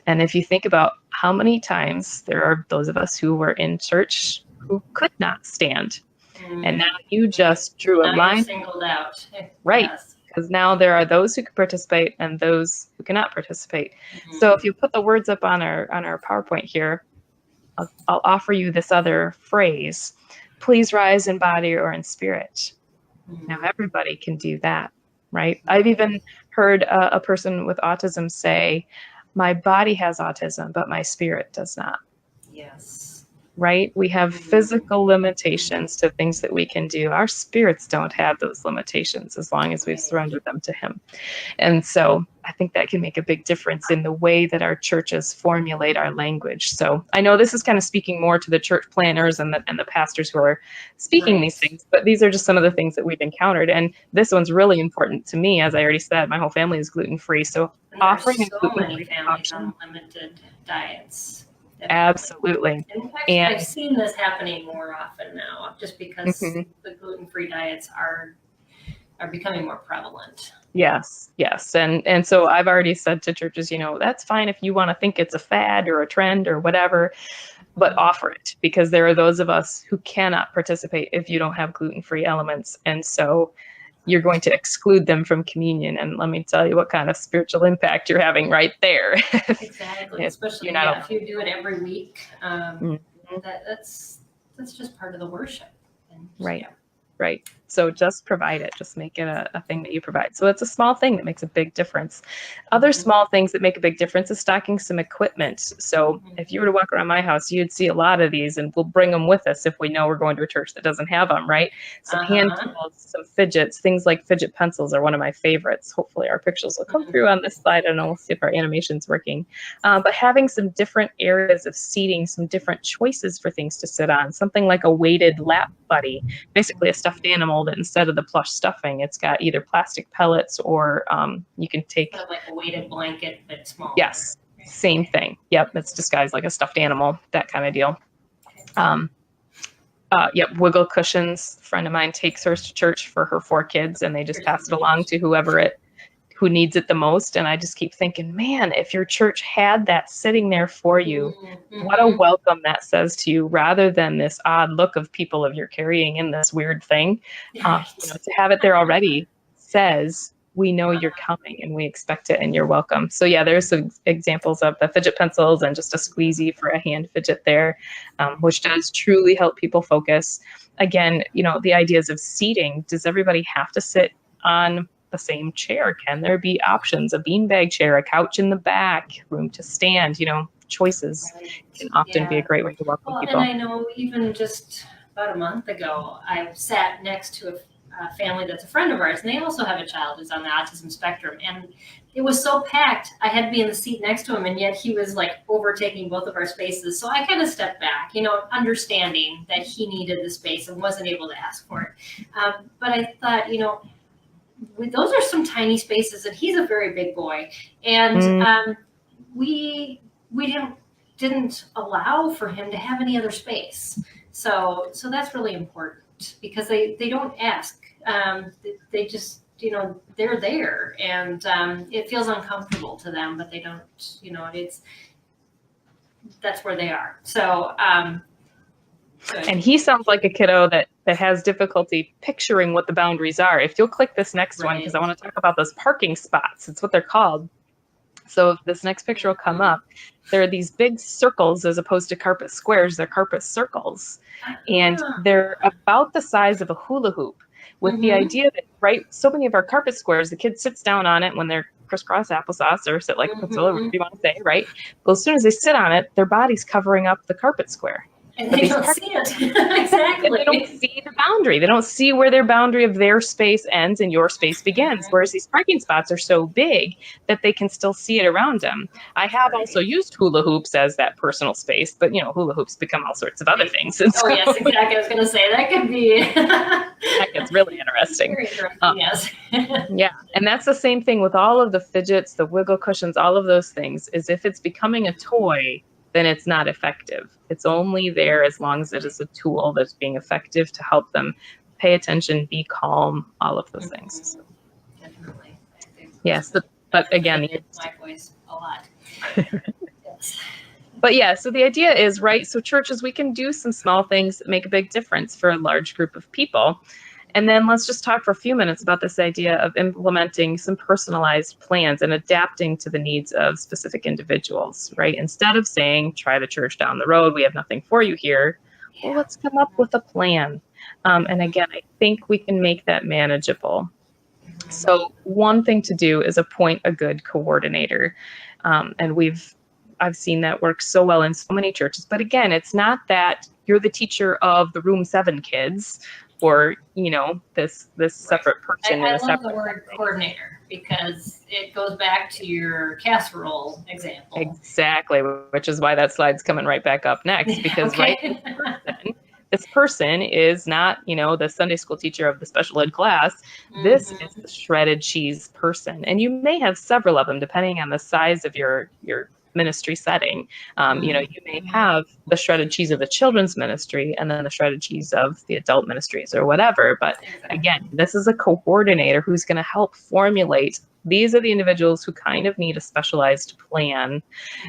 And if you think about how many times there are those of us who were in church who could not stand, and now you just drew a line.
Singled out.
Right. Because now there are those who can participate and those who cannot participate. So if you put the words up on our PowerPoint here, I'll offer you this other phrase: please rise in body or in spirit. Now everybody can do that, right? I've even heard a person with autism say, my body has autism, but my spirit does not.
Yes.
Right? We have physical limitations to things that we can do. Our spirits don't have those limitations as long as we've surrendered them to Him. And so I think that can make a big difference in the way that our churches formulate our language. So I know this is kind of speaking more to the church planners and the pastors who are speaking these things, but these are just some of the things that we've encountered. And this one's really important to me. As I already said, my whole family is gluten-free. So offering
so many families on limited diets. Definitely.
Absolutely.
In fact, I've seen this happening more often now, just because the gluten-free diets are becoming more prevalent.
Yes. And so I've already said to churches, that's fine if you want to think it's a fad or a trend or whatever, but offer it, because there are those of us who cannot participate if you don't have gluten-free elements. And so you're going to exclude them from communion. And let me tell you what kind of spiritual impact you're having right there.
Exactly. Especially if you do it every week, that's just part of the worship. And,
Right. So just provide it. Just make it a thing that you provide. So it's a small thing that makes a big difference. Other small things that make a big difference is stocking some equipment. So if you were to walk around my house, you'd see a lot of these, and we'll bring them with us if we know we're going to a church that doesn't have them, right? Some hand tools, some fidgets, things like fidget pencils are one of my favorites. Hopefully our pictures will come through on this slide. I don't know, we'll see if our animation's working. But having some different areas of seating, some different choices for things to sit on, something like a weighted lap buddy, basically a stuffed animal that instead of the plush stuffing, it's got either plastic pellets or you can take
like a weighted blanket but smaller.
Yes, same thing. Yep, it's disguised like a stuffed animal, that kind of deal. Wiggle cushions. A friend of mine takes hers to church for her 4 kids, and they just pass it along to who needs it the most. And I just keep thinking, man, if your church had that sitting there for you, what a welcome that says to you, rather than this odd look of people of you're carrying in this weird thing. To have it there already says, we know you're coming and we expect it and you're welcome. So yeah, there's some examples of the fidget pencils and just a squeezy for a hand fidget there, which does truly help people focus. Again, the ideas of seating. Does everybody have to sit on the same chair? Can there be options? A beanbag chair, a couch in the back, room to stand, choices can often be a great way to welcome people.
And I know even just about a month ago, I sat next to family that's a friend of ours, and they also have a child who's on the autism spectrum. And it was so packed, I had to be in the seat next to him, and yet he was like overtaking both of our spaces. So I kind of stepped back, understanding that he needed the space and wasn't able to ask for it. But I thought, those are some tiny spaces, and he's a very big boy. And we didn't allow for him to have any other space. So that's really important, because they don't ask. They just, they're there, and it feels uncomfortable to them, but they don't, that's where they are. So,
and he sounds like a kiddo that has difficulty picturing what the boundaries are. If you'll click this next one, because I want to talk about those parking spots. It's what they're called. So if this next picture will come up, there are these big circles as opposed to carpet squares. They're carpet circles. And they're about the size of a hula hoop, with the idea that, right, so many of our carpet squares, the kid sits down on it when they're crisscross applesauce or sit like a pencil, or whatever you want to say, right? But as soon as they sit on it, their body's covering up the carpet square.
And they don't see it. Exactly.
They don't see the boundary. They don't see where their boundary of their space ends and your space begins. Whereas these parking spots are so big that they can still see it around them. I have also used hula hoops as that personal space, but hula hoops become all sorts of other things. And
so, yes, exactly. I was going to say that could be.
That gets really interesting.
Very interesting, yes.
Yeah, and that's the same thing with all of the fidgets, the wiggle cushions, all of those things. Is if it's becoming a toy, then it's not effective. It's only there as long as it is a tool that's being effective to help them pay attention, be calm, all of those things. So,
definitely.
Yes, but again,
my voice a lot. Yes.
But yeah, so the idea is, right, so churches, we can do some small things that make a big difference for a large group of people. And then let's just talk for a few minutes about this idea of implementing some personalized plans and adapting to the needs of specific individuals, right? Instead of saying, try the church down the road, we have nothing for you here. Well, let's come up with a plan. And again, I think we can make that manageable. So one thing to do is appoint a good coordinator. And I've seen that work so well in so many churches. But again, it's not that you're the teacher of the room 7 kids, or this separate person.
I love the word coordinator, because it goes back to your casserole example.
Exactly, which is why that slide's coming right back up next, because right, this person is not the Sunday school teacher of the special ed class. This is the shredded cheese person, and you may have several of them depending on the size of your ministry setting. You may have the shredded cheese of the children's ministry and then the shredded cheese of the adult ministries or whatever. But again, this is a coordinator who's going to help formulate. These are the individuals who kind of need a specialized plan.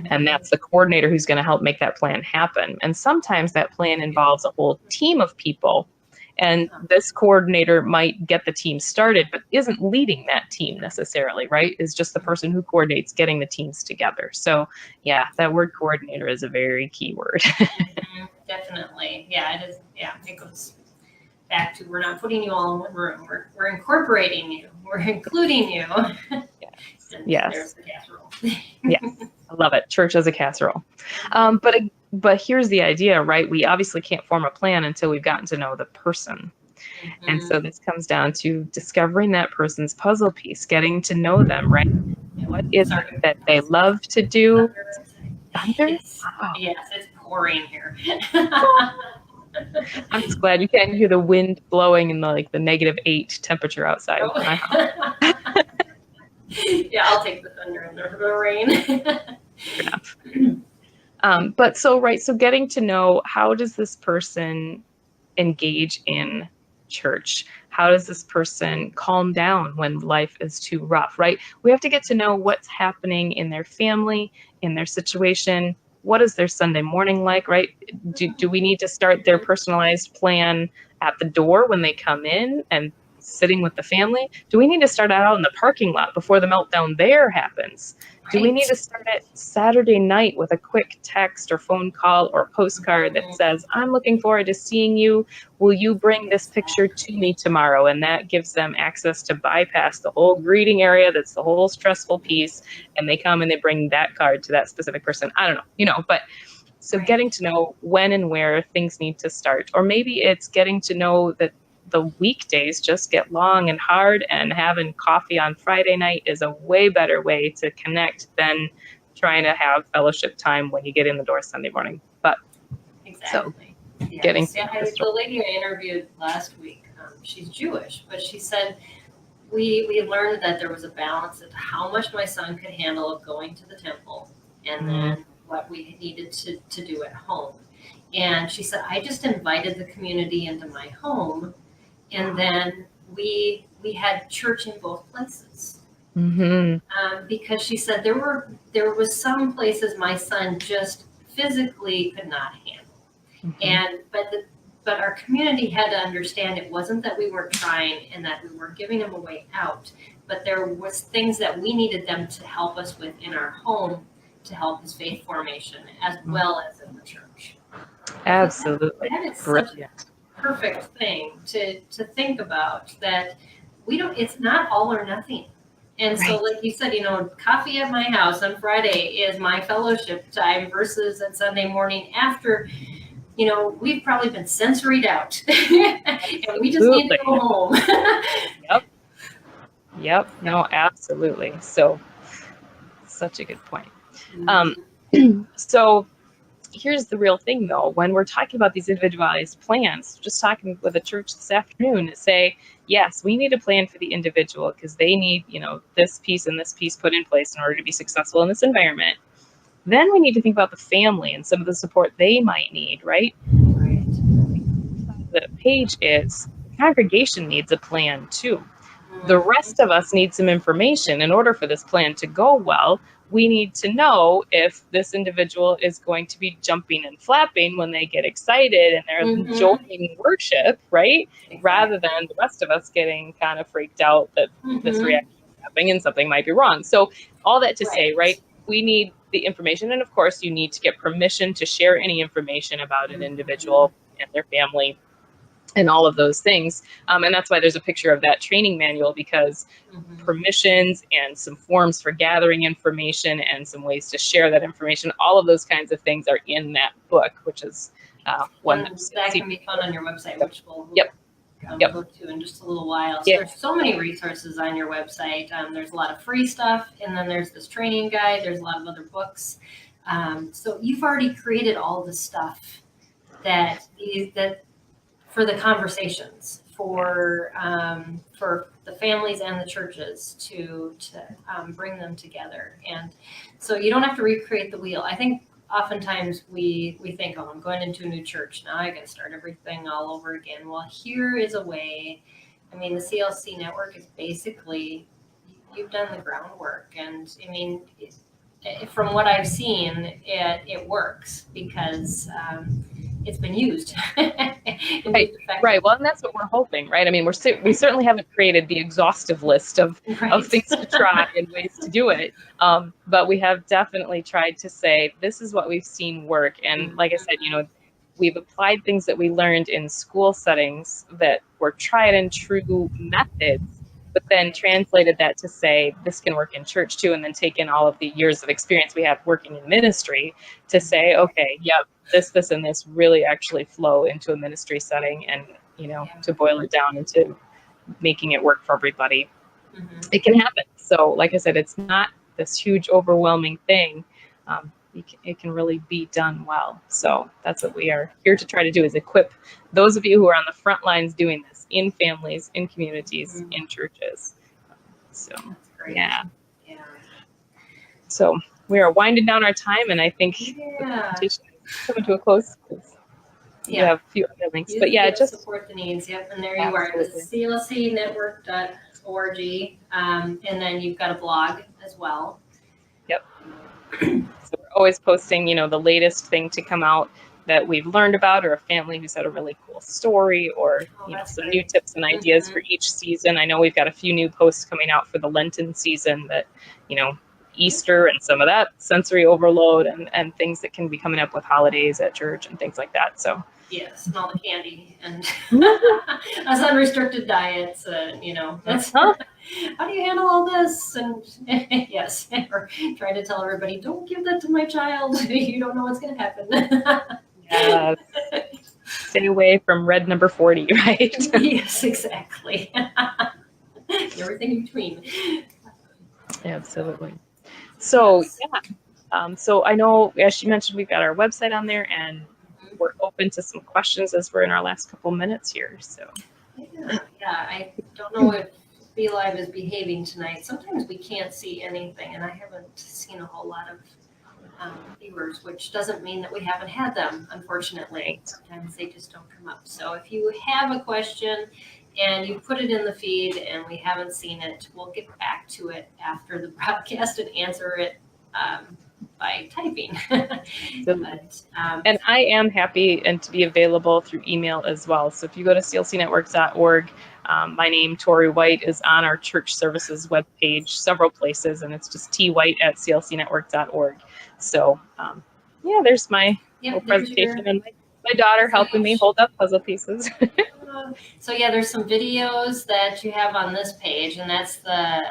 And that's the coordinator who's going to help make that plan happen. And sometimes that plan involves a whole team of people. And this coordinator might get the team started, but isn't leading that team necessarily, right? Is just the person who coordinates getting the teams together. So yeah, that word coordinator is a very key word.
Definitely. Yeah, it is. Yeah, it goes back to, we're not putting you all in one room. We're incorporating you. We're including you.
Yes.
There's the casserole.
Yes, I love it. Church as a casserole. But here's the idea, right? We obviously can't form a plan until we've gotten to know the person. And so this comes down to discovering that person's puzzle piece, getting to know them, right? What is it that they love to do? Thunder?
Yes, it's pouring here.
I'm just glad you can't hear the wind blowing in the -8 temperature outside.
Oh. Yeah, I'll take the thunder and the rain.
Fair enough. So getting to know, how does this person engage in church? How does this person calm down when life is too rough, right? We have to get to know what's happening in their family, in their situation. What is their Sunday morning like, right? Do we need to start their personalized plan at the door when they come in and sitting with the family? Do we need to start out in the parking lot before the meltdown there happens? Right. Do we need to start it Saturday night with a quick text or phone call or postcard that says, I'm looking forward to seeing you. Will you bring this picture to me tomorrow? And that gives them access to bypass the whole greeting area. That's the whole stressful piece. And they come and they bring that card to that specific person. I don't know, but so getting to know when and where things need to start. Or maybe it's getting to know that the weekdays just get long and hard, and having coffee on Friday night is a way better way to connect than trying to have fellowship time when you get in the door Sunday morning. But
exactly.
so
Yes.
getting
The lady I interviewed last week, she's Jewish, but she said we learned that there was a balance of how much my son could handle of going to the temple and then what we needed to do at home. And she said, I just invited the community into my home, and then we had church in both places. Because she said there was some places my son just physically could not handle, and but our community had to understand it wasn't that we weren't trying and that we weren't giving him a way out, but there was things that we needed them to help us with in our home to help his faith formation as well as in the church.
Absolutely.
That is such a perfect thing to think about, that it's not all or nothing. And so, like you said, coffee at my house on Friday is my fellowship time versus at Sunday morning after, we've probably been sensoried out and we just need to go home.
Yep. No, absolutely. So such a good point. So here's the real thing, though. When we're talking about these individualized plans, just talking with a church this afternoon to say, yes, we need a plan for the individual because they need, this piece and this piece put in place in order to be successful in this environment. Then we need to think about the family and some of the support they might need, right? The page is the congregation needs a plan too. The rest of us need some information. In order for this plan to go well, we need to know if this individual is going to be jumping and flapping when they get excited and they're enjoying worship, right? Exactly. Rather than the rest of us getting kind of freaked out that this reaction is happening and something might be wrong. So all that to say, right, we need the information. And of course, you need to get permission to share any information about an individual and their family and all of those things. And that's why there's a picture of that training manual, because permissions and some forms for gathering information and some ways to share that information, all of those kinds of things are in that book, which is one
that can be found on your website, which we'll go to in just a little while. So there's so many resources on your website. There's a lot of free stuff, and then there's this training guide. There's a lot of other books. So you've already created all the stuff that for the conversations, for the families and the churches to bring them together. And so you don't have to recreate the wheel. I think oftentimes we think, I'm going into a new church. Now I got to start everything all over again. Well, here is a way. I mean, the CLC Network is basically, you've done the groundwork. And I mean, from what I've seen, it works because it's been used.
Right. Well, and that's what we're hoping, right? I mean, we certainly haven't created the exhaustive list of things to try and ways to do it. But we have definitely tried to say, this is what we've seen work. And like I said, we've applied things that we learned in school settings that were tried and true methods, but then translated that to say, this can work in church too. And then taken all of the years of experience we have working in ministry to say, okay, this and this really actually flow into a ministry setting, and to boil it down into making it work for everybody. It can happen. So like I said, it's not this huge overwhelming thing. It can really be done well. So that's what we are here to try to do, is equip those of you who are on the front lines doing this in families, in communities, in churches. So so we are winding down our time, and I think the presentation is coming to a close. We have a few other links, but
just support the needs. And there you are, the clcnetwork.org, and then you've got a blog as well.
So we're always posting, the latest thing to come out that we've learned about, or a family who's had a really cool story, or some new tips and ideas for each season. I know we've got a few new posts coming out for the Lenten season that, Easter and some of that sensory overload and things that can be coming up with holidays at church and things like that. So
yes, and all the candy and us unrestricted diets, that's how do you handle all this? And yes, or trying to tell everybody, don't give that to my child. You don't know what's going to happen.
Stay away from red number 40, right?
Yes, exactly. Everything in between.
Absolutely. So,
Yes.
so I know, as you mentioned, we've got our website on there, and we're open to some questions as we're in our last couple minutes here. So,
Yeah, I don't know if BeLive is behaving tonight. Sometimes we can't see anything, and I haven't seen a whole lot of viewers, which doesn't mean that we haven't had them, unfortunately.
Right.
Sometimes they just don't come up. So if you have a question and you put it in the feed and we haven't seen it, we'll get back to it after the broadcast and answer it by typing. But,
and I am happy and to be available through email as well. So if you go to clcnetwork.org, my name, Tory White, is on our church services webpage, several places, and it's just twhite@clcnetwork.org. So, yeah, there's my little presentation and my daughter helping me hold up puzzle pieces.
So yeah, there's some videos that you have on this page, and that's the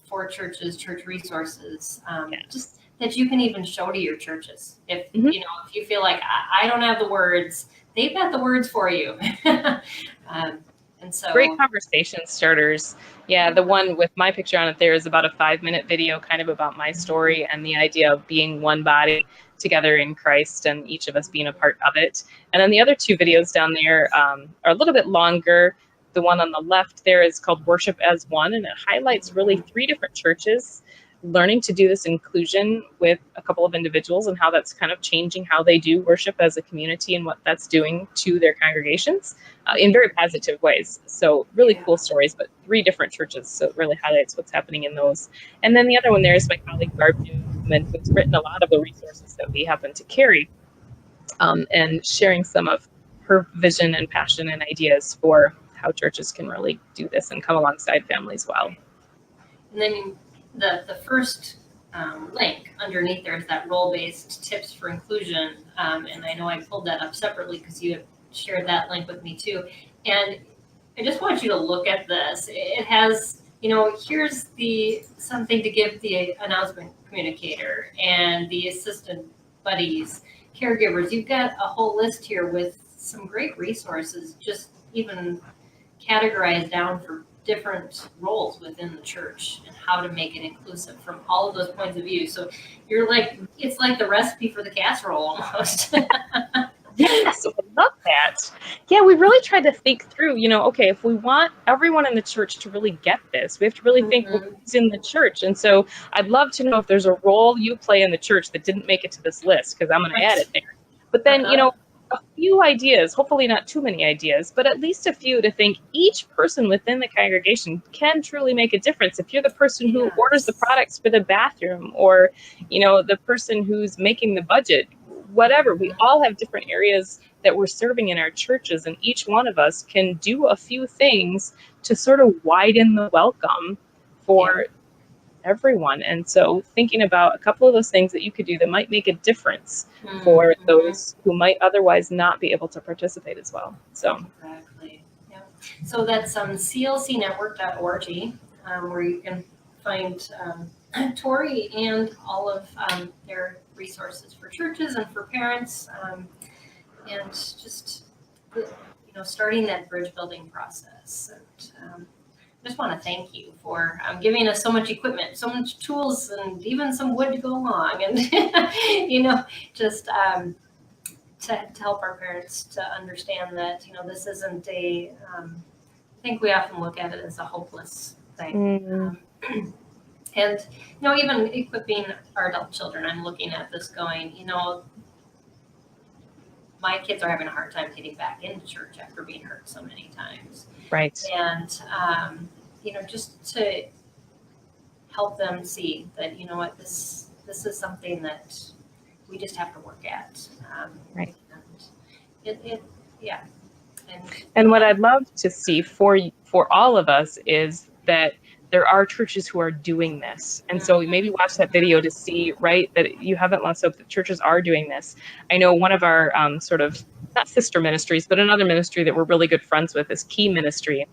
for churches, church resources, just that you can even show to your churches. If you know, if you feel like I don't have the words, they've got the words for you. And so
great conversation starters. Yeah, the one with my picture on it there is about a 5-minute video kind of about my story and the idea of being one body together in Christ and each of us being a part of it. And then the other 2 videos down there are a little bit longer. The one on the left there is called Worship as One, and it highlights really 3 different churches learning to do this inclusion with a couple of individuals and how that's kind of changing how they do worship as a community and what that's doing to their congregations in very positive ways. So really cool stories, but 3 different churches. So it really highlights what's happening in those. And then the other one there is my colleague Barb Newman, who's written a lot of the resources that we happen to carry and sharing some of her vision and passion and ideas for how churches can really do this and come alongside families well.
And then the first link underneath there is that role-based tips for inclusion, and I know I pulled that up separately because you have shared that link with me too. And I just want you to look at this. It has, you know, here's something to give the announcement communicator and the assistant buddies, caregivers. You've got a whole list here with some great resources, just even categorized down for different roles within the church and how to make it inclusive from all of those points of view. So you're like, it's like the recipe for the casserole almost.
Yes, I love that. Yeah, we really tried to think through, you know, okay, if we want everyone in the church to really get this, we have to really think who's in the church. And so I'd love to know if there's a role you play in the church that didn't make it to this list, because I'm going to add it there. But then, you know, a few ideas, hopefully not too many ideas, but at least a few to think each person within the congregation can truly make a difference. If you're the person who orders the products for the bathroom, or, you know, the person who's making the budget, whatever, we all have different areas that we're serving in our churches, and each one of us can do a few things to sort of widen the welcome for everyone. And so thinking about a couple of those things that you could do that might make a difference for those who might otherwise not be able to participate as well. So
exactly. Yeah. So that's clcnetwork.org, where you can find Tory and all of their resources for churches and for parents, and just starting that bridge building process. And I just want to thank you for giving us so much equipment, so much tools, and even some wood to go along, and just to help our parents to understand that this isn't a. I think we often look at it as a hopeless thing. And, even equipping our adult children, I'm looking at this going, my kids are having a hard time getting back into church after being hurt so many times.
Right.
And, just to help them see that, this is something that we just have to work at.
Right.
And
what I'd love to see for all of us is that there are churches who are doing this. And so maybe watch that video to see, right, that you haven't lost hope that churches are doing this. I know one of our sort of, not sister ministries, but another ministry that we're really good friends with is Key Ministry.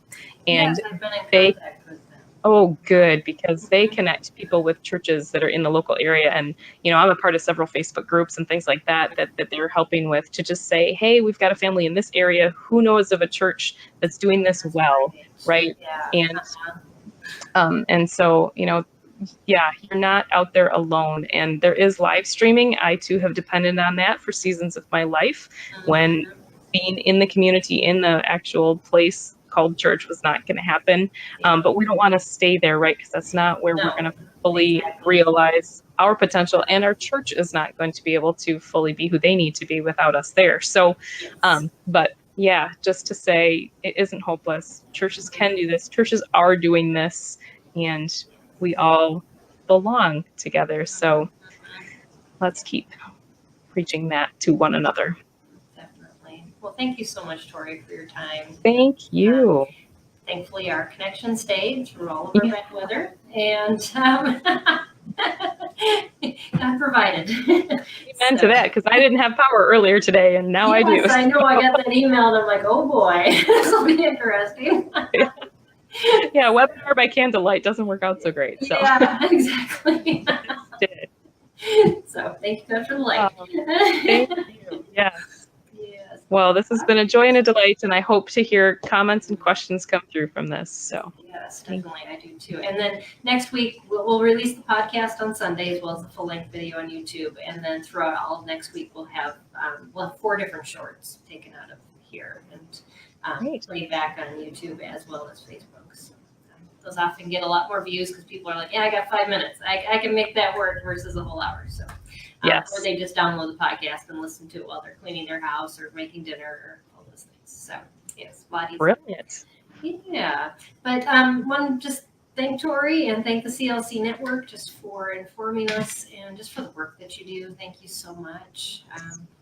And
yes, I've been in contact with them.
Oh, good, because they connect people with churches that are in the local area. And, I'm a part of several Facebook groups and things like that they're helping with, to just say, hey, we've got a family in this area. Who knows of a church that's doing this
That's
well,
great.
right?
Yeah.
And so, yeah, you're not out there alone. And there is live streaming. I too have depended on that for seasons of my life, when
Mhm.
being in the community, in the actual place called church, was not going to happen.
Yeah.
But we don't want to stay there, right? Because that's not where we're
No,
going to fully
exactly.
realize our potential, and our church is not going to be able to fully be who they need to be without us there. So,
Yes.
but yeah, just to say, it isn't hopeless. Churches can do this. Churches are doing this, and we all belong together. So let's keep preaching that to one another.
Definitely. Well, thank you so much, Tori, for your time.
Thank you.
Thankfully, our connection stayed through all of our
Yeah.
bad weather, and God provided.
Amen to that, because I didn't have power earlier today, and now I do.
Yes, I know. I got that email, and I'm like, oh boy, this will be interesting.
Yeah, webinar by candlelight doesn't work out so great. So.
Yeah, exactly.
Did.
So thank you, God, for the light.
Thank you. Yes.
Yes.
Well, this has been a joy and a delight, and I hope to hear comments and questions come through from this. So.
Yes, definitely. I do too. And then next week, we'll release the podcast on Sunday, as well as the full length video on YouTube. And then throughout all of next week, we'll have 4 different shorts taken out of here and played back on YouTube as well as Facebook. So those often get a lot more views because people are like, yeah, I got 5 minutes. I can make that work versus a whole hour. So,
yes.
Or they just download the podcast and listen to it while they're cleaning their house or making dinner or all those things. So, yes, a lot easier.
Brilliant.
Yeah, but want to just thank Tory and thank the CLC Network just for informing us and just for the work that you do. Thank you so much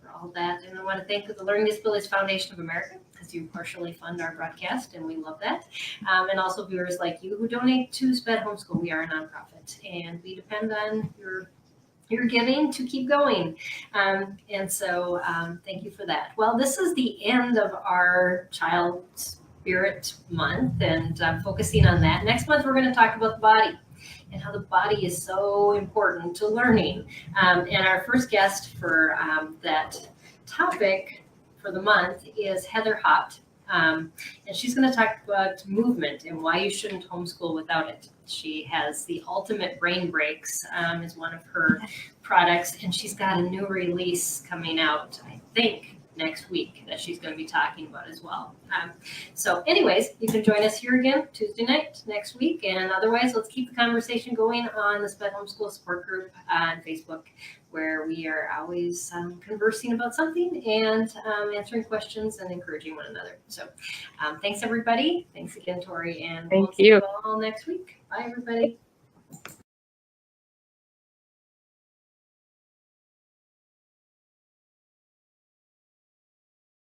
for all that. And I want to thank the Learning Disabilities Foundation of America, because you partially fund our broadcast, and we love that. And also viewers like you who donate to SPED Homeschool. We are a nonprofit, and we depend on your giving to keep going. And so thank you for that. Well, this is the end of our Child Spirit Month, and focusing on that. Next month, we're going to talk about the body and how the body is so important to learning. And our first guest for that topic for the month is Heather Hott. And she's going to talk about movement and why you shouldn't homeschool without it. She has the Ultimate Brain Breaks is one of her products, and she's got a new release coming out, I think, next week that she's going to be talking about as well. So anyways, you can join us here again Tuesday night next week. And otherwise, let's keep the conversation going on the SPED Homeschool Support Group on Facebook, where we are always conversing about something and answering questions and encouraging one another. So thanks, everybody. Thanks again, Tori. And we'll see you all next week. Bye, everybody.